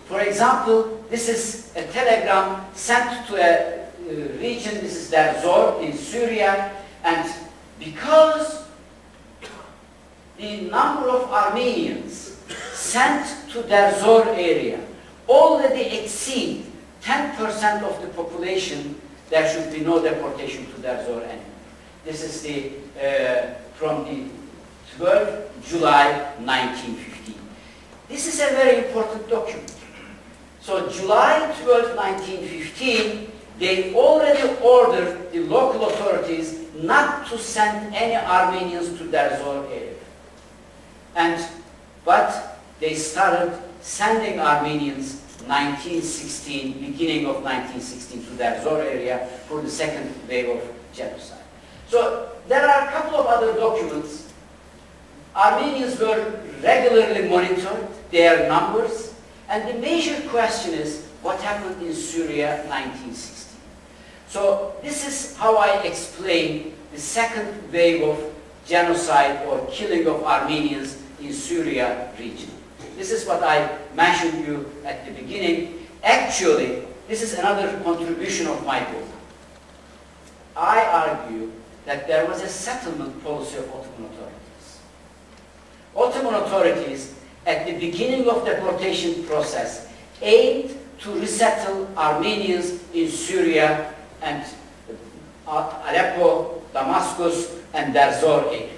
For example, this is a telegram sent to a region, this is Deir Zor in Syria, and because the number of Armenians sent to Deir Zor area already exceed 10% of the population, there should be no deportation to Deir Zor anymore. This is the, from the 12th July 1915. This is a very important document. So July 12, 1915, they already ordered the local authorities not to send any Armenians to Deir Zor area. But they started sending Armenians 1916, beginning of 1916 to Deir Zor area for the second wave of genocide. So there are a couple of other documents. Armenians were regularly monitored, their numbers, and the major question is what happened in Syria 1916. So this is how I explain the second wave of genocide or killing of Armenians in Syria region. This is what I mentioned you at the beginning. Actually, this is another contribution of my book. I argue that there was a settlement policy of Ottoman authorities. Ottoman authorities, at the beginning of the deportation process, aimed to resettle Armenians in Syria and Aleppo, Damascus, and Deir Zor area.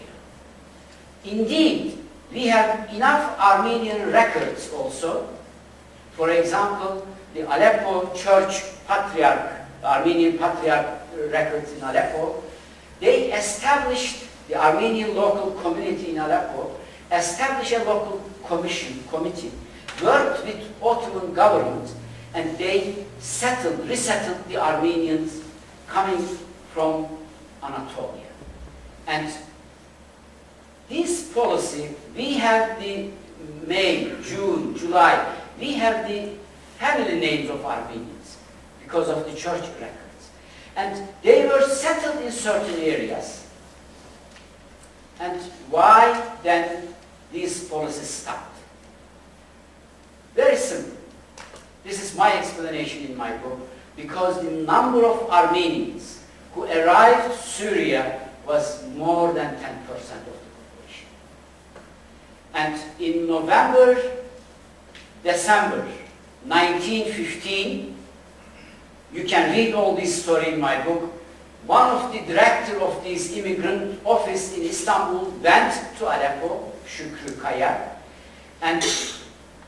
Indeed, we have enough Armenian records also. For example, the Aleppo Church Patriarch, the Armenian Patriarch records in Aleppo, they established, the Armenian local community in Aleppo, established a local committee, worked with Ottoman government, and they resettled the Armenians coming from Anatolia. And this policy, we have the May, June, July, we have the family names of Armenians because of the church records. And they were settled in certain areas. And why then these policies stopped? Very simple. This is my explanation in my book, because the number of Armenians who arrived in Syria was more than 10% of the population. And in November, December 1915, you can read all this story in my book. One of the directors of this immigrant office in Istanbul went to Aleppo, Şükrü Kaya, and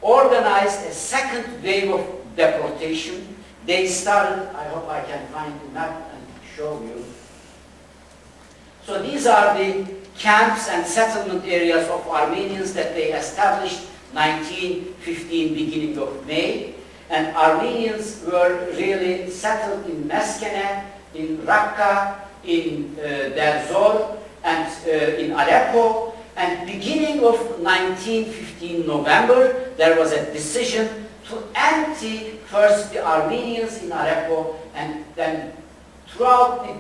organized a second wave of deportation. They started, I hope I can find the map and show you. So these are the camps and settlement areas of Armenians that they established 1915, beginning of May. And Armenians were really settled in Meskene, in Raqqa, in Deir Zor, and in Aleppo. And beginning of 1915 November, there was a decision to empty first the Armenians in Aleppo, and then throughout the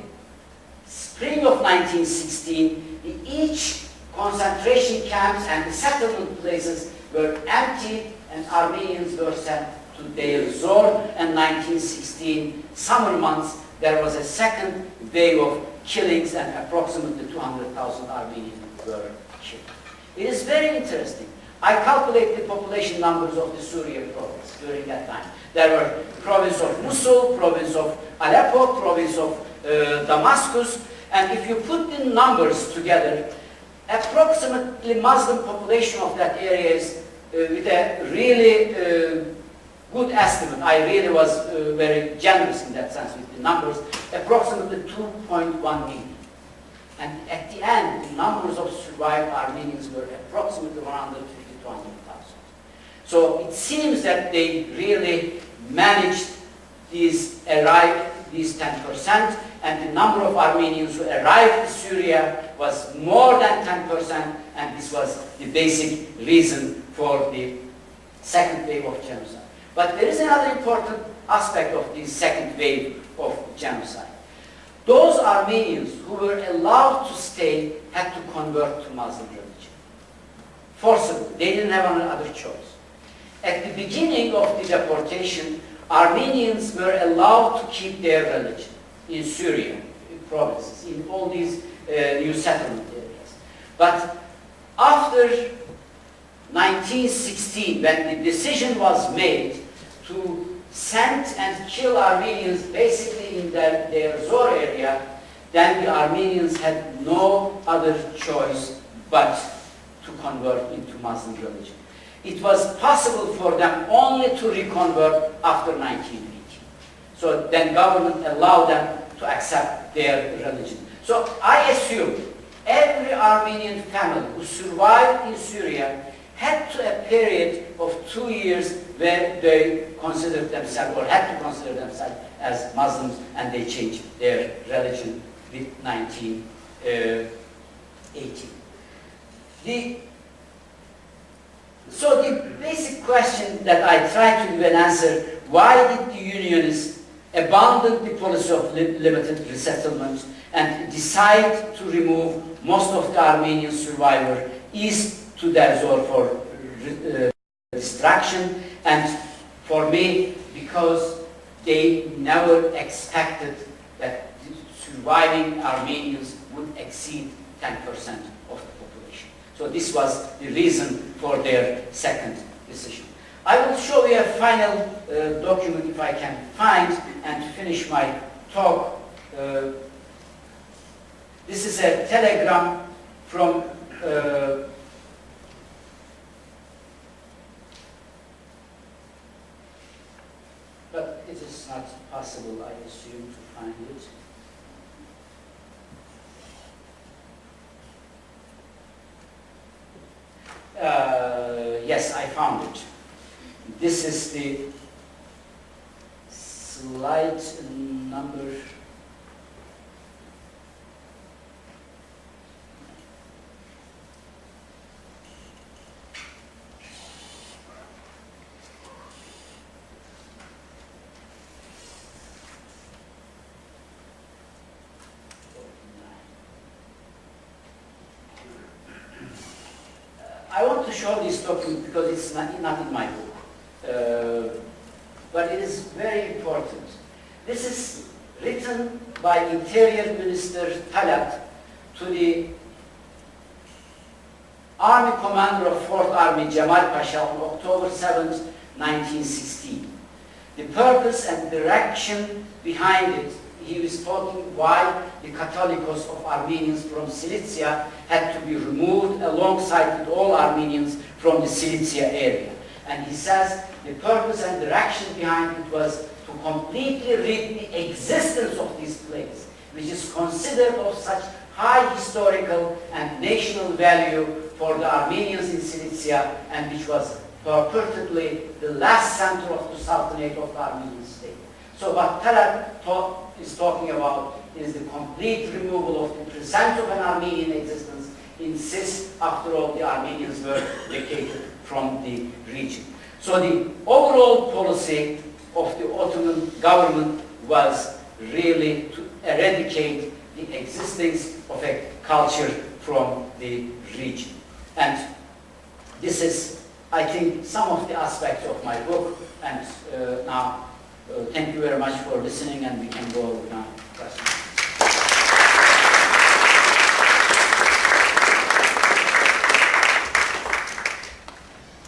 spring of 1916, each concentration camps and the settlement places were emptied, and Armenians were sent to Deir Zor. And 1916 summer months, there was a second wave of killings, and approximately 200,000 Armenians were killed. It is very interesting. I calculate the population numbers of the Syrian province during that time. There were province of Mosul, province of Aleppo, province of Damascus, and if you put the numbers together, approximately Muslim population of that area is with a really good estimate. I really was very generous in that sense with the numbers, approximately 2.1 million. And at the end, the numbers of survived Armenians were approximately 150 to 100,000. So it seems that they really managed these 10%, and the number of Armenians who arrived in Syria was more than 10%, and this was the basic reason for the second wave of genocide. But there is another important aspect of this second wave of genocide. Those Armenians who were allowed to stay had to convert to Muslim religion. Forcibly. They didn't have another choice. at the beginning of the deportation, Armenians were allowed to keep their religion in Syrian provinces, in all these new settlement areas. But after 1916, when the decision was made to send and kill Armenians basically in their Zor area, then the Armenians had no other choice but to convert into Muslim religion. It was possible for them only to reconvert after 1980. So then government allowed them to accept their religion. So I assume every Armenian family who survived in Syria had a period of 2 years where they considered themselves, or had to consider themselves as Muslims, and they changed their religion with 1980. So the basic question that I try to give an answer, why did the Unionists abandon the policy of limited resettlement and decide to remove most of the Armenian survivors east to their Zor for distraction? And for me, because they never expected that the surviving Armenians would exceed 10% of the population. So this was the reason for their second decision. I will show you a final document, if I can find, and finish my talk. This is a telegram from but it is not possible, I assume, to find it. Yes, I found it. This is the slide number. I want to show this document because it's not in my book, but it is very important. This is written by Interior Minister Talat to the Army Commander of 4th Army, Cemal Pasha, on October 7th, 1916. The purpose and direction behind it, he was talking why the Catholicos of Armenians from Cilicia had to be removed alongside with all Armenians from the Cilicia area. And he says the purpose and direction behind it was to completely rid the existence of this place, which is considered of such high historical and national value for the Armenians in Cilicia, and which was purportedly the last center of the Sultanate of the Armenian state. So what Talat is talking about is the complete removal of the present of an Armenian existence in Sis, after all the Armenians were vacated from the region. So the overall policy of the Ottoman government was really to eradicate the existence of a culture from the region. And this is, I think, some of the aspects of my book. And now, thank you very much for listening, and we can go over now. Questions.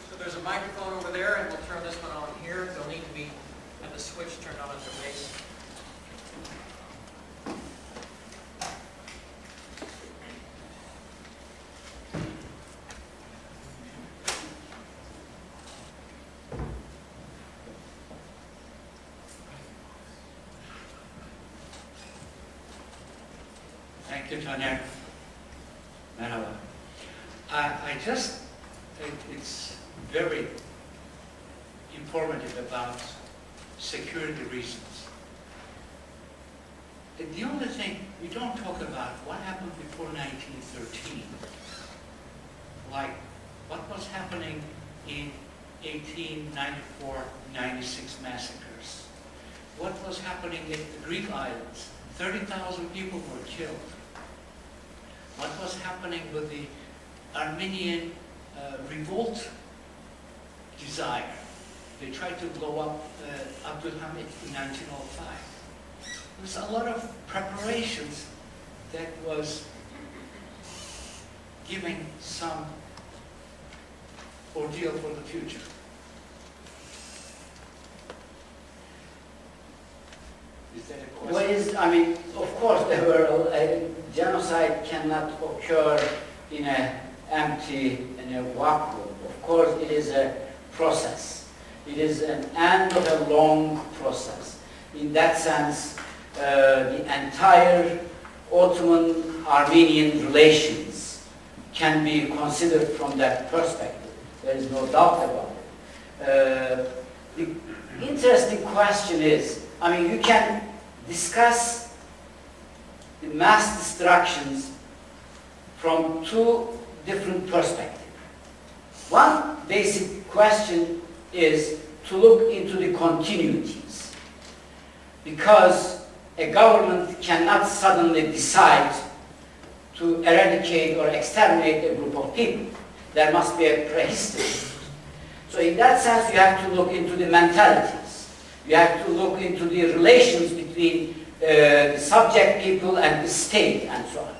So there's a microphone over there, and we'll turn this one on here. They'll need to be at the switch turned on at the base. Thank you, Taner. Merhaba. It's very informative about security reasons. The only thing we don't talk about what happened before 1913, like what was happening in 1894-96 massacres, what was happening in the Greek islands. 30,000 people were killed. What was happening with the Armenian revolt desire They tried to blow up Abdulhamid in 1905. There was a lot of preparations that was giving some ordeal for the future. Is that a question? What is, I mean, of course, there were, genocide cannot occur in an empty, in a vacuum. Of course, it is a process. It is an end of a long process. In that sense, the entire Ottoman-Armenian relations can be considered from that perspective. There is no doubt about it. The interesting question is, I mean, you can discuss the mass destructions from two different perspectives. One basic question is to look into the continuities, because a government cannot suddenly decide to eradicate or exterminate a group of people. There must be a prehistory. So in that sense, you have to look into the mentalities. You have to look into the relations between the subject people and the state and so on.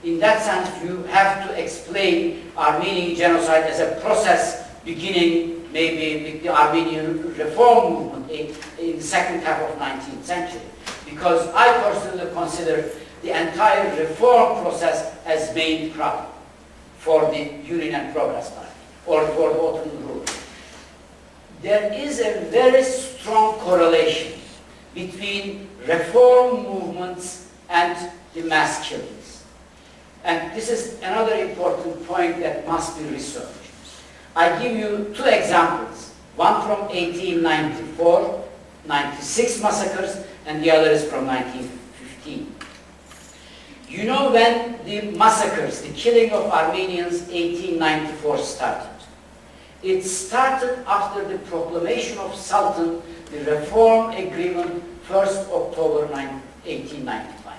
In that sense, you have to explain Armenian genocide as a process beginning maybe with the Armenian reform movement in the second half of 19th century. Because I personally consider the entire reform process as main problem for the Union and Progress Party, or for the Ottoman rule. There is a very strong correlation between reform movements and the mass killings. And this is another important point that must be researched. I give you two examples, one from 1894, 96 massacres, and the other is from 1915. You know when the massacres, the killing of Armenians, 1894 started? It started after the proclamation of Sultan, the Reform Agreement, 1st October 1895.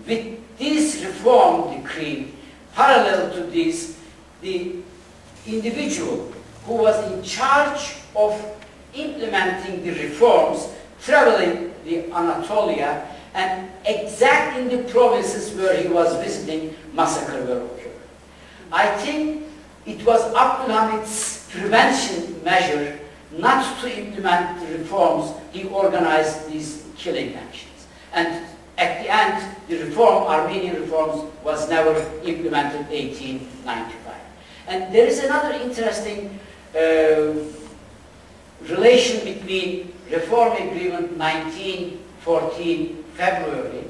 With this reform decree, parallel to this, the individual who was in charge of implementing the reforms, traveling the Anatolia, and exact in the provinces where he was visiting, massacre were occurred. I think it was Abdulhamid's prevention measure not to implement the reforms. He organized these killing actions. And at the end, the reform, Armenian reforms, was never implemented in 1895. And there is another interesting relation between Reform Agreement 1914 February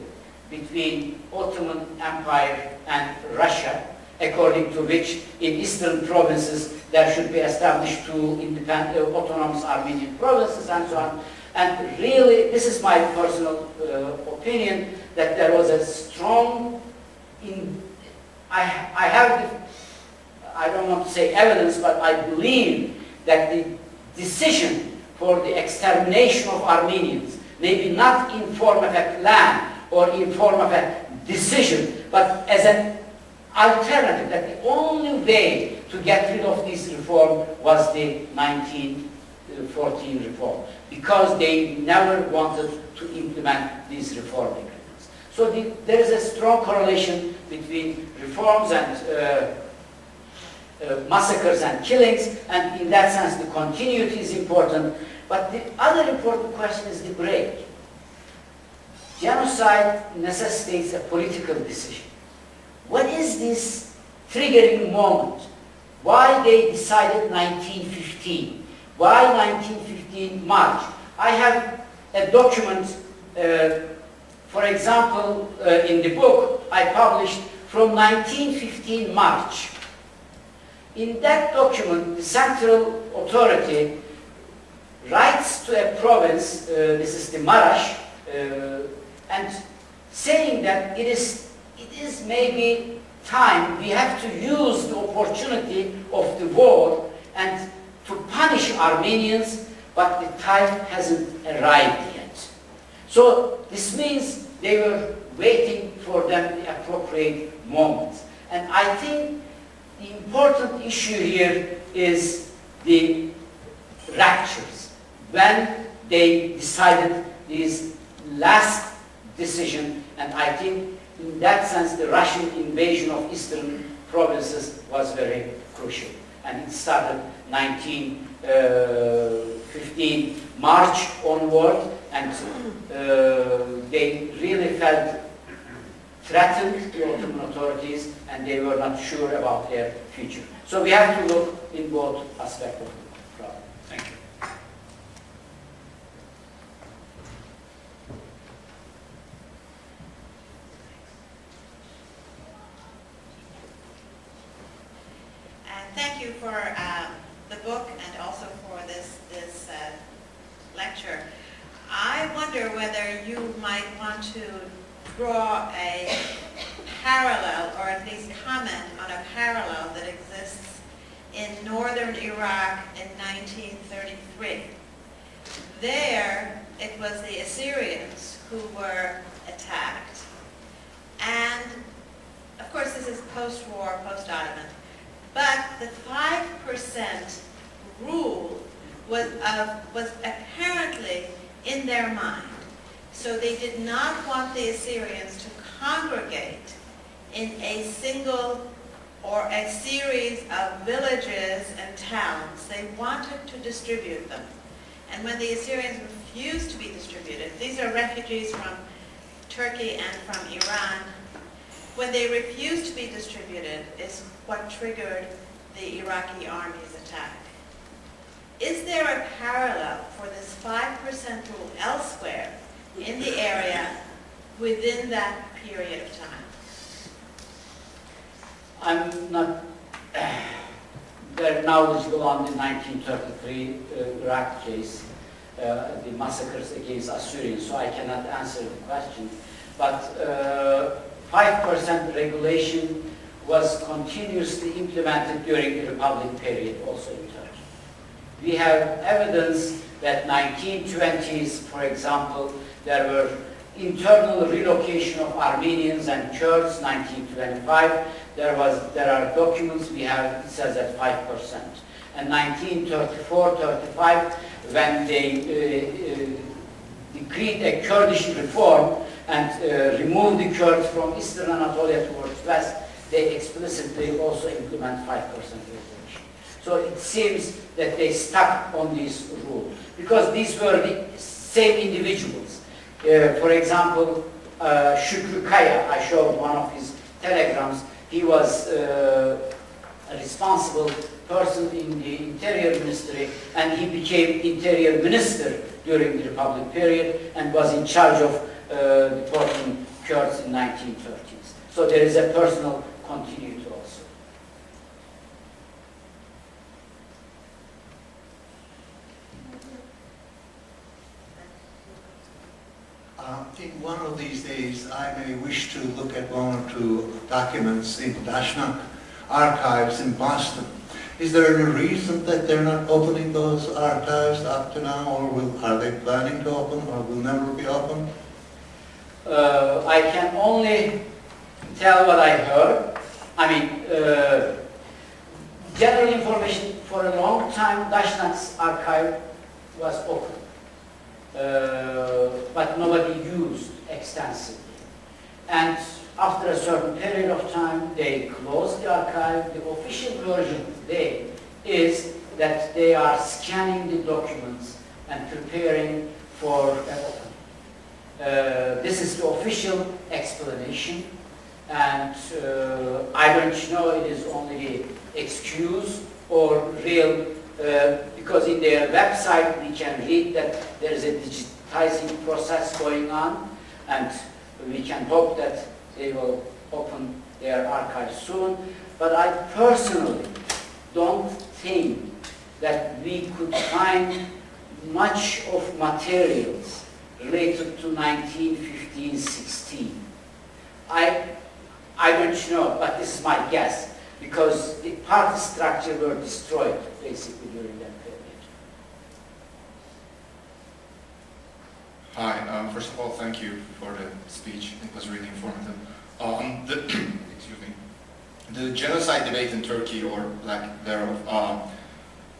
between Ottoman Empire and Russia, according to which in eastern provinces there should be established two independent autonomous Armenian provinces and so on. And really, this is my personal opinion, that there was a strong, I don't want to say evidence, but I believe that the decision for the extermination of Armenians, maybe not in form of a plan or in form of a decision, but as an alternative, that the only way to get rid of this reform was the 1914 reform, because they never wanted to implement these reform agreements. So there is a strong correlation between reforms and massacres and killings, and in that sense the continuity is important. But the other important question is the break. Genocide necessitates a political decision. What is this triggering moment? Why they decided 1915? Why 1915 March? I have a document, for example, in the book I published from 1915 March. In that document, the central authority writes to a province, this is the Marash, and saying that it is maybe time, we have to use the opportunity of the war and to punish Armenians, but the time hasn't arrived yet. So this means they were waiting for them the appropriate moment. And I think the important issue here is the ruptures when they decided this last decision, and I think in that sense the Russian invasion of eastern provinces was very crucial. And it started 1915 March onward, and they really felt threatened, the Ottoman authorities, and they were not sure about their future. So we have to look in both aspects of the problem. Thank you. Thank you for the book and also for this lecture. I wonder whether you might want to draw a parallel, or at least comment on a parallel that exists in northern Iraq in 1933. There, it was the Assyrians who were attacked. And, of course, this is post-war, post-Ottoman. But the 5% rule was apparently in their mind. So they did not want the Assyrians to congregate in a single or a series of villages and towns. They wanted to distribute them. And when the Assyrians refused to be distributed, these are refugees from Turkey and from Iran, when they refused to be distributed is what triggered the Iraqi army's attack. Is there a parallel for this 5% rule elsewhere in the area within that period of time? I'm not very knowledgeable on the 1933 Iraq case, the massacres against Assyrians, so I cannot answer the question. But 5% regulation was continuously implemented during the Republic period, also in Turkey. We have evidence that 1920s, for example, there were internal relocation of Armenians and Turks. 1925, there are documents we have, it says at 5%. And 1934-35, when they decreed a Kurdish reform and removed the Kurds from Eastern Anatolia towards West, they explicitly also implement 5% regulation. So it seems that they stuck on this rule because these were the same individuals. For example, Şükrü Kaya, I showed one of his telegrams. He was a responsible person in the Interior Ministry, and he became Interior Minister during the Republic period and was in charge of deporting Kurds in 1930s. So there is a personal continuity also. In one of these days, I may wish to look at one or two documents in Dashnak Archives in Boston. Is there any reason that they're not opening those archives up to now, or are they planning to open, or will never be open? I can only tell what I heard. I mean, general information for a long time, Dashnak's archive was open. But nobody used extensively. And after a certain period of time, they closed the archive. The official version today is that they are scanning the documents and preparing for an opening. This is the official explanation, and I don't know it is only the excuse or real, because in their website we can read that there is a digitizing process going on, and we can hope that they will open their archive soon. But I personally don't think that we could find much of materials related to 1915-16. I don't know, but this is my guess, because the party structure were destroyed basically during that period. Hi, first of all, thank you for the speech. It was really informative. Excuse me. The genocide debate in Turkey, or lack thereof,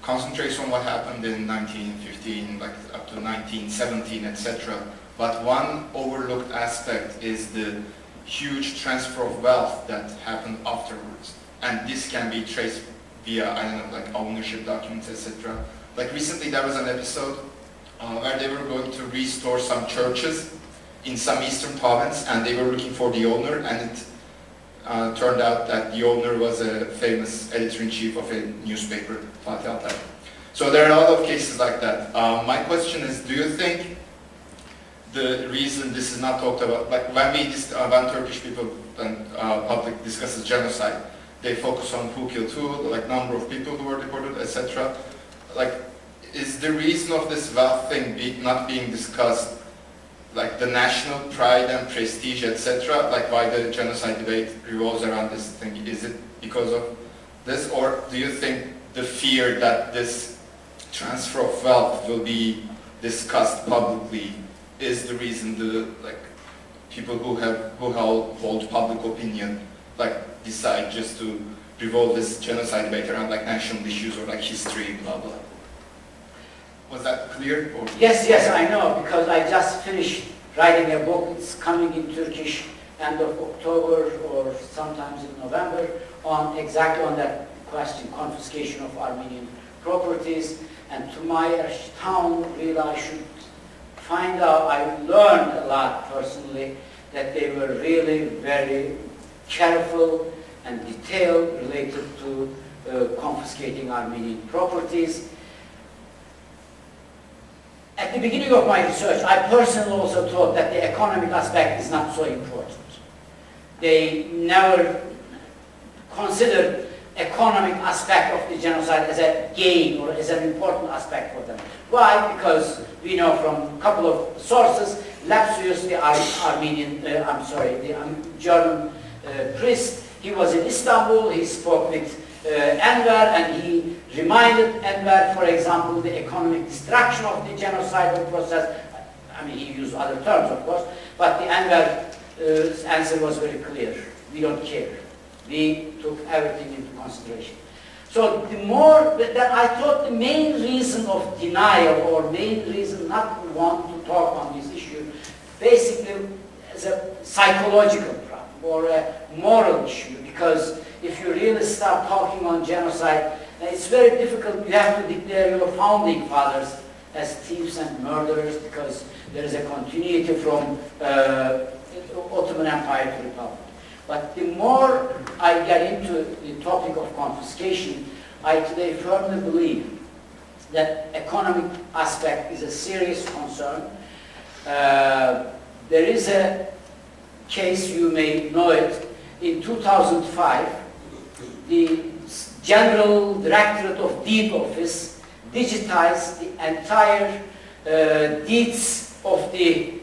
concentrates on what happened in 1915, like up to 1917, etc. But one overlooked aspect is the huge transfer of wealth that happened afterwards. And this can be traced via, I don't know, like ownership documents, etc. Like recently there was an episode where they were going to restore some churches in some eastern province, and they were looking for the owner, and it turned out that the owner was a famous editor-in-chief of a newspaper, Fatih Altay. So there are a lot of cases like that. My question is, do you think the reason this is not talked about, like when Turkish people and public discusses genocide, they focus on who killed who, like number of people who were deported, etc. Like, is the reason of this wealth thing not being discussed, like the national pride and prestige, etc., like why the genocide debate revolves around this thing? Is it because of this, or do you think the fear that this transfer of wealth will be discussed publicly is the reason the people who hold public opinion decide just to revolve this genocide debate around national issues or history, blah blah? Was that clear? Or? Yes, I know, because I just finished writing a book. It's coming in Turkish end of October or sometimes in November exactly on that question, confiscation of Armenian properties. And to my town, really, I should find out, I learned a lot personally, that they were really very careful and detailed related to confiscating Armenian properties. At the beginning of my research, I personally also thought that the economic aspect is not so important. They never considered economic aspect of the genocide as a gain or as an important aspect for them. Why? Because we know from a couple of sources, Lapsius, the German priest, he was in Istanbul, he spoke with Enver, and he reminded Enver, for example, the economic destruction of the genocidal process. I mean, he used other terms, of course, but the Enver's answer was very clear. We don't care. We took everything into consideration. So the more that I thought the main reason of denial or main reason not to want to talk on this issue, basically as a psychological problem or a moral issue, because if you really start talking on genocide, it's very difficult. You have to declare your founding fathers as thieves and murderers, because there is a continuity from Ottoman Empire to Republic. But the more I get into the topic of confiscation, I today firmly believe that economic aspect is a serious concern. There is a case, you may know it, in 2005, the General Directorate of Deed Office digitized the entire deeds of the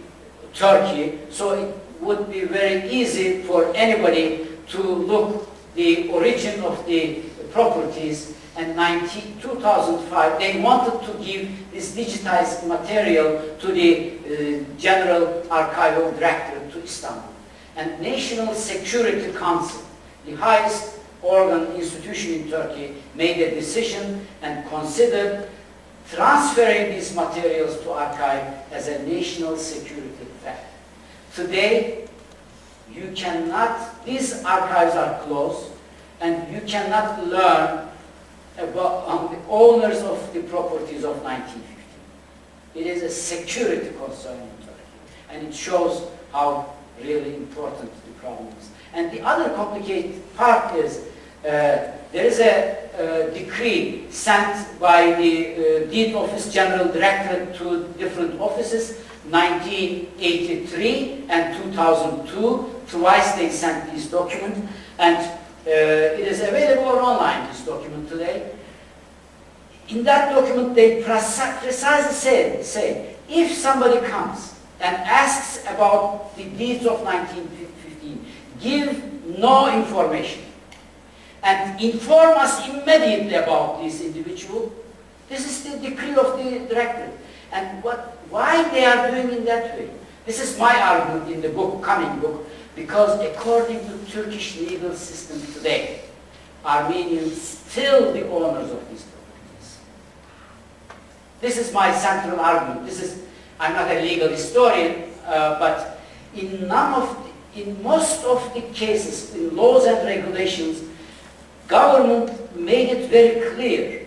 Turkey, so it would be very easy for anybody to look the origin of the properties. And 2005, they wanted to give this digitized material to the General Archive Directorate to Istanbul. And National Security Council, the highest institution in Turkey, made a decision and considered transferring these materials to archive as a national security threat. Today, you cannot, these archives are closed, and you cannot learn about the owners of the properties of 1915. It is a security concern in Turkey, and it shows how really important the problem is. And the other complicated part is there is a decree sent by the Deed Office General Directorate to different offices, 1983 and 2002. Twice they sent this document, and it is available online, this document today. In that document, they precisely say, if somebody comes and asks about the deeds of 1915, give no information and inform us immediately about this individual. This is the decree of the directorate. And why they are doing in that way? This is my argument in the book, coming book, because according to Turkish legal system today, Armenians still the owners of these properties. This is my central argument. I'm not a legal historian, but in most of the cases, in laws and regulations, government made it very clear.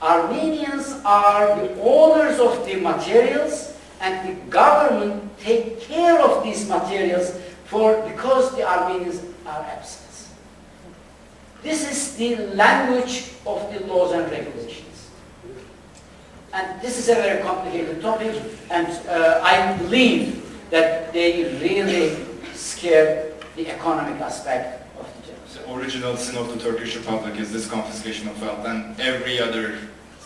Armenians are the owners of the materials, and the government take care of these materials because the Armenians are absent. This is the language of the laws and regulations. And this is a very complicated topic, and I believe that they really scare the economic aspect of the genocide. The original sin of the Turkish Republic is this confiscation of wealth, and every other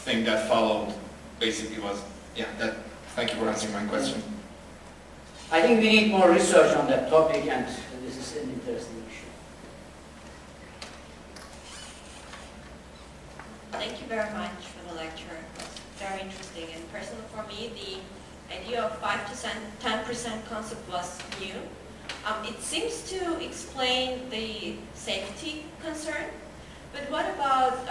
thing that followed basically was, thank you for answering my question. I think we need more research on that topic, and this is an interesting issue. Thank you very much for the lecture. It was very interesting, and personally for me, the idea of 5 to 10% concept was new. It seems to explain the safety concern, but what about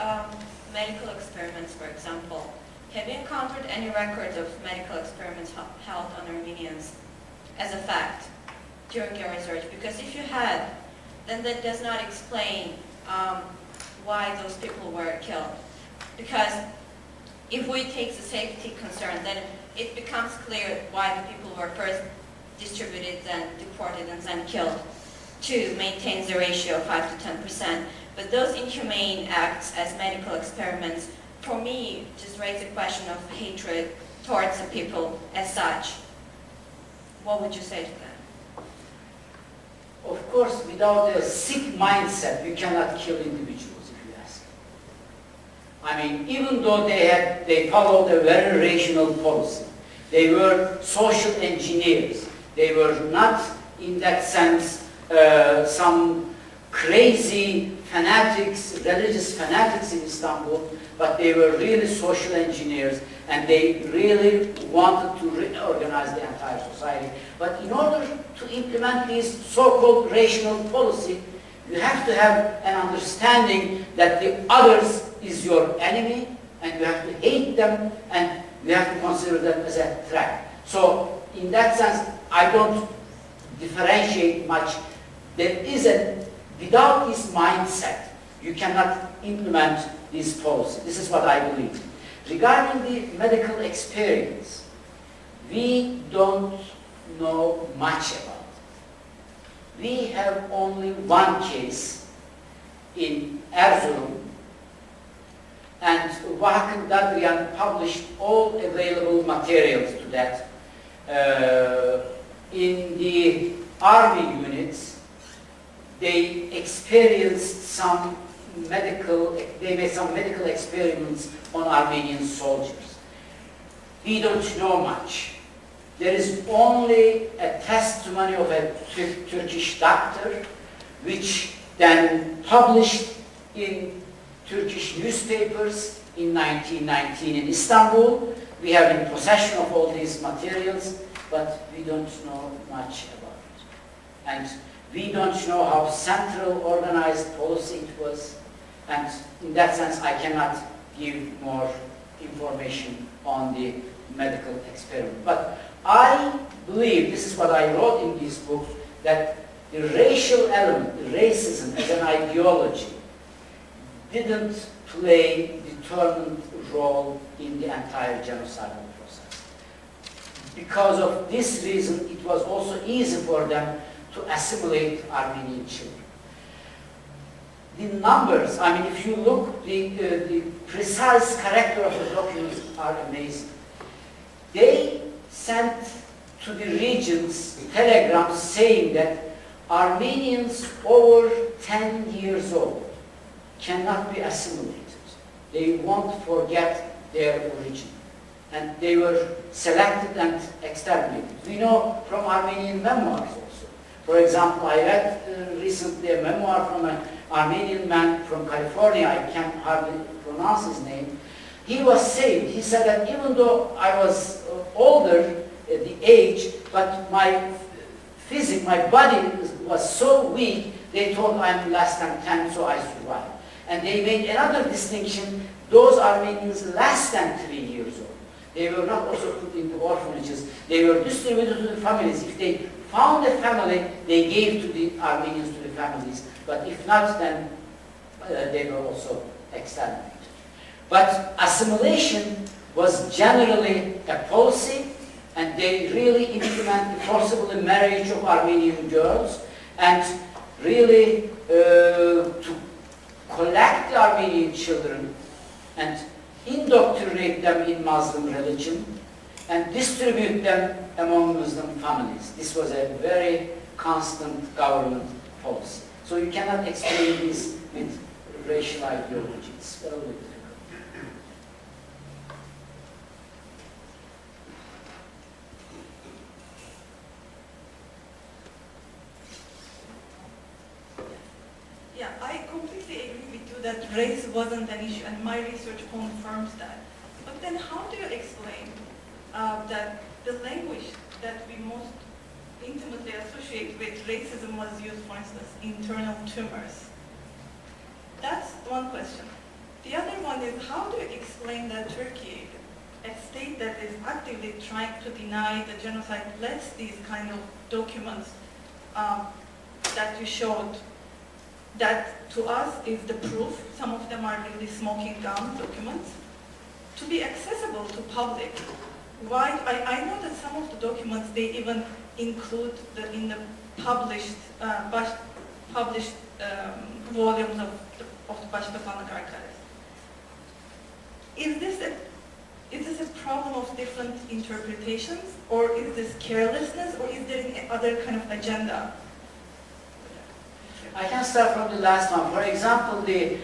medical experiments, for example? Have you encountered any records of medical experiments held on Armenians as a fact during your research? Because if you had, then that does not explain why those people were killed. Because if we take the safety concern, then it becomes clear why the people were first distributed, then deported, and then killed to maintain the ratio of 5 to 10%. But those inhumane acts as medical experiments, for me, just raise the question of hatred towards the people as such. What would you say to that? Of course, without a sick mindset, you cannot kill individuals, if you ask. I mean, even though they followed a very rational policy, they were social engineers. They were not, in that sense, some crazy fanatics, religious fanatics in Istanbul, but they were really social engineers, and they really wanted to reorganize the entire society. But in order to implement this so-called rational policy, you have to have an understanding that the others is your enemy, and you have to hate them, and you have to consider them as a threat. So, in that sense, I don't differentiate much. There is without this mindset, you cannot implement this policy. This is what I believe. Regarding the medical experience, we don't know much about it. We have only one case in Erzurum, and Vahakın Dadrian published all available materials to that. In the army units, they experienced they made some medical experiments on Armenian soldiers. We don't know much. There is only a testimony of a Turkish doctor, which then published in Turkish newspapers in 1919 in Istanbul. We have in possession of all these materials, but we don't know much about it. And we don't know how central organized policy it was. And in that sense, I cannot give more information on the medical experiment. But I believe, this is what I wrote in this book, that the racial element, the racism as an ideology, didn't play a determined role in the entire genocidal process. Because of this reason, it was also easy for them to assimilate Armenian children. The numbers, I mean, if you look, the precise character of the documents are amazing. They sent to the regions telegrams saying that Armenians over 10 years old cannot be assimilated. They won't forget their origin. And they were selected and exterminated. We know from Armenian memoirs also. For example, I read recently a memoir from an Armenian man from California. I can't hardly pronounce his name. He was saying, he said that even though I was older at the age, but my physique, my body was so weak, they thought I'm less than 10, so I survived. And they made another distinction, those Armenians less than 3 years old. They were not also put into orphanages. They were distributed to the families. If they found a family, they gave to the Armenians, to the families. But if not, then they were also exterminated. But assimilation was generally a policy, and they really implemented forcible marriage of Armenian girls, and really to collect the Armenian children and indoctrinate them in Muslim religion and distribute them among Muslim families. This was a very constant government policy. So you cannot explain this with racial ideology. It's a little bit difficult. Yeah, I completely agree with you that race wasn't an issue, and my research confirms that. But then how do you explain that the language that we most intimately associate with racism was used, for instance, internal tumors? That's one question. The other one is, how do you explain that Turkey, a state that is actively trying to deny the genocide, lets these kind of documents that you showed, that to us is the proof, some of them are really smoking gun documents, to be accessible to public? Why? I know that some of the documents, they even include in the published volumes of the Dashnak Archives. Is this a problem of different interpretations, or is this carelessness, or is there any other kind of agenda? I can start from the last one. For example, the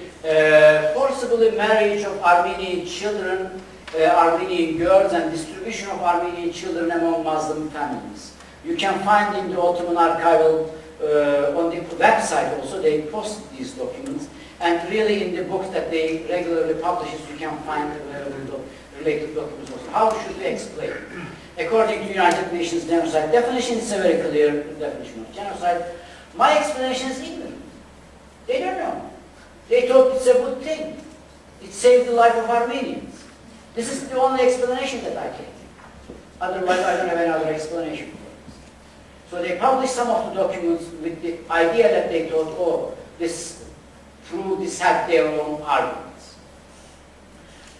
forcible marriage of Armenian children, Armenian girls, and distribution of Armenian children among Muslim families. You can find in the Ottoman Archive on the website also, they post these documents, and really in the books that they regularly publish, you can find related documents also. How should we explain? According to United Nations genocide definition, it's a very clear definition of genocide. My explanation is ignorant. They don't know. They thought it's a good thing. It saved the life of Armenians. This is the only explanation that I can give. Otherwise, I don't have any other explanation for this. So they published some of the documents with the idea that they thought, oh, this had their own arguments.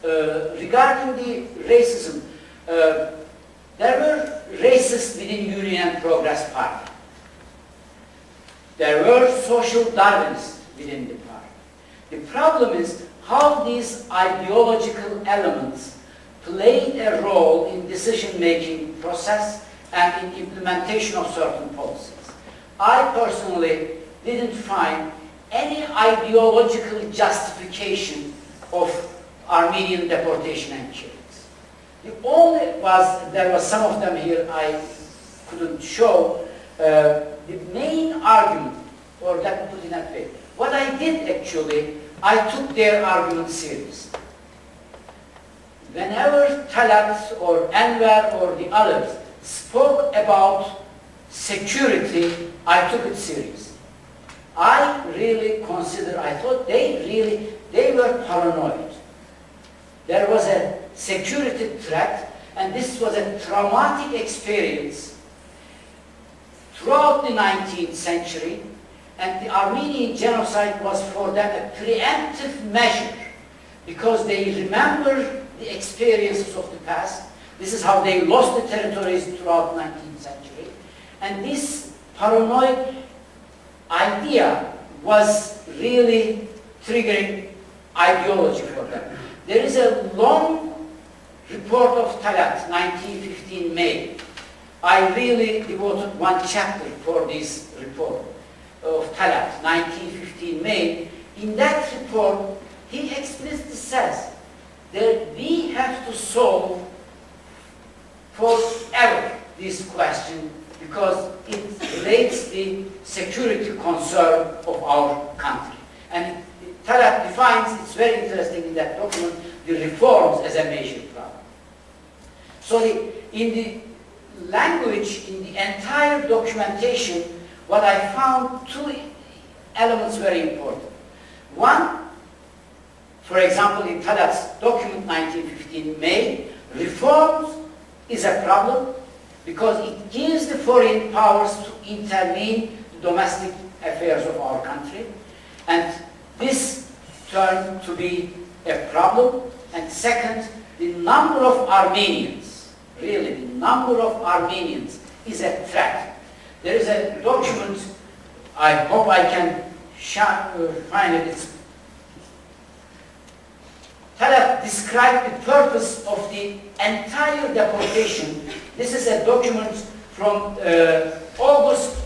Regarding the racism, there were racists within Union and Progress Party. There were social Darwinists within the party. The problem is how these ideological elements played a role in decision-making process and in implementation of certain policies. I personally didn't find any ideological justification of Armenian deportation and killings. The only there was some of them here I couldn't show. The main argument, or let me put it that way, what I did actually, I took their argument seriously. Whenever Talat or Enver or the others spoke about security, I took it seriously. I really I thought they were paranoid. There was a security threat, and this was a traumatic experience throughout the 19th century, and the Armenian genocide was for them a preemptive measure because they remember the experiences of the past. This is how they lost the territories throughout the 19th century. And this paranoid idea was really triggering ideology for them. There is a long report of Talat, 1915 May. I really devoted one chapter for this report of Talat, 1915 May. In that report, he explicitly says that we have to solve forever this question because it relates the security concern of our country. And Talat defines, it's very interesting in that document, the reforms as a major problem. So in the language, in the entire documentation, what I found two elements very important. One, for example, in Talat's document 1915 May, Reforms is a problem because it gives the foreign powers to intervene in the domestic affairs of our country, and this turned to be a problem. And second, the number of Armenians, really the number of Armenians is a threat. There is a document, I hope I can find it. It's Taner described the purpose of the entire deportation. This is a document from August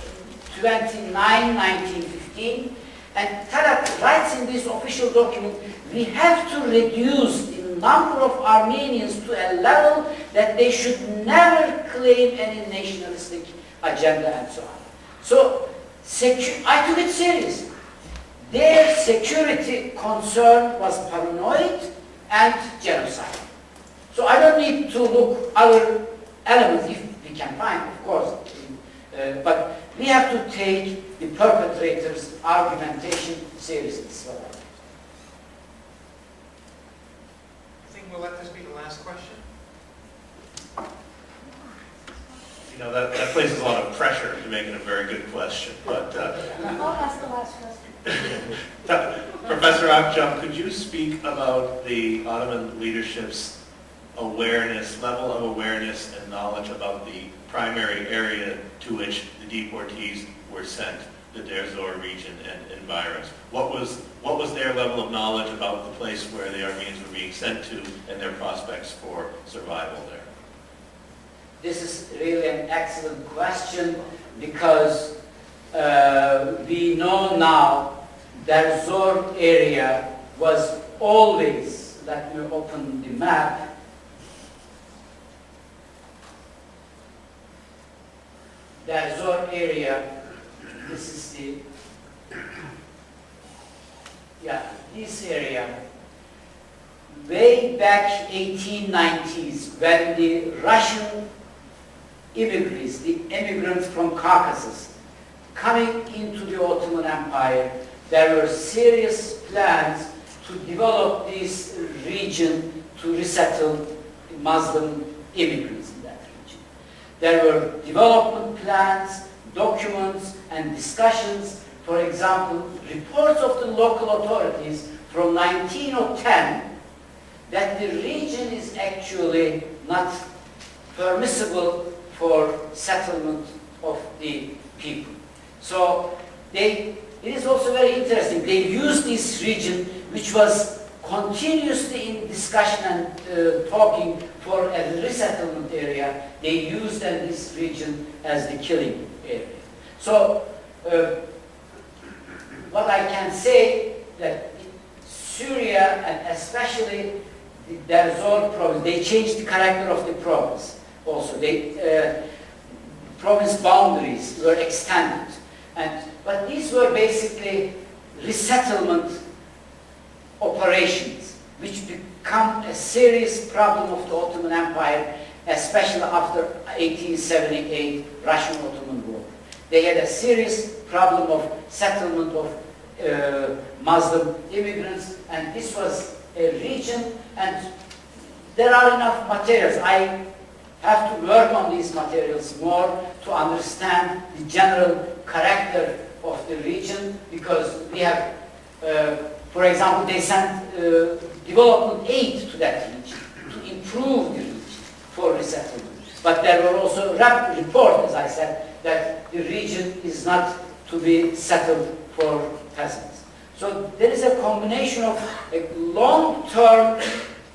29, 1915. And Taner writes in this official document, we have to reduce the number of Armenians to a level that they should never claim any nationalistic agenda and so on. So I took it seriously. Their security concern was paranoid and genocide. So I don't need to look other elements, if we can find, of course, but we have to take the perpetrator's argumentation seriously. So I think we'll let this be the last question. You know, that places a lot of pressure to make it a very good question, but I'll ask the last question. Professor Akcam, could you speak about the Ottoman leadership's awareness, level of awareness and knowledge about the primary area to which the deportees were sent, the Deir Zor region and environs? What was their level of knowledge about the place where the Armenians were being sent to and their prospects for survival there? this is really an excellent question because we know now that Zor area was always, let me open the map, that Zor area, this is the, this area, way back 1890s, when the Russian immigrants, the immigrants from Caucasus, coming into the Ottoman Empire, there were serious plans to develop this region to resettle Muslim immigrants in that region. There were development plans, documents, and discussions. For example, reports of the local authorities from 1910 that the region is actually not permissible for settlement of the people. So it is also very interesting. They used this region, which was continuously in discussion and talking for a resettlement area. They used this region as the killing area. So what I can say that Syria, and especially the Deir Zor province, they changed the character of the province. Also, province boundaries were extended, but these were basically resettlement operations, which become a serious problem of the Ottoman Empire, especially after 1878 Russian-Ottoman War. They had a serious problem of settlement of Muslim immigrants, and this was a region, and there are enough materials. I have to work on these materials more to understand the general character of the region, because we have, for example, they sent development aid to that region to improve the region for resettlement. But there were also reports, as I said, that the region is not to be settled for peasants. So there is a combination of a long-term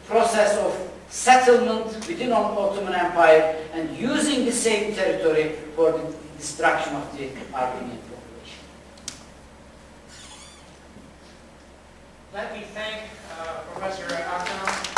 process of settlement within the Ottoman Empire and using the same territory for the destruction of the Armenian population. Let me thank Professor Akcam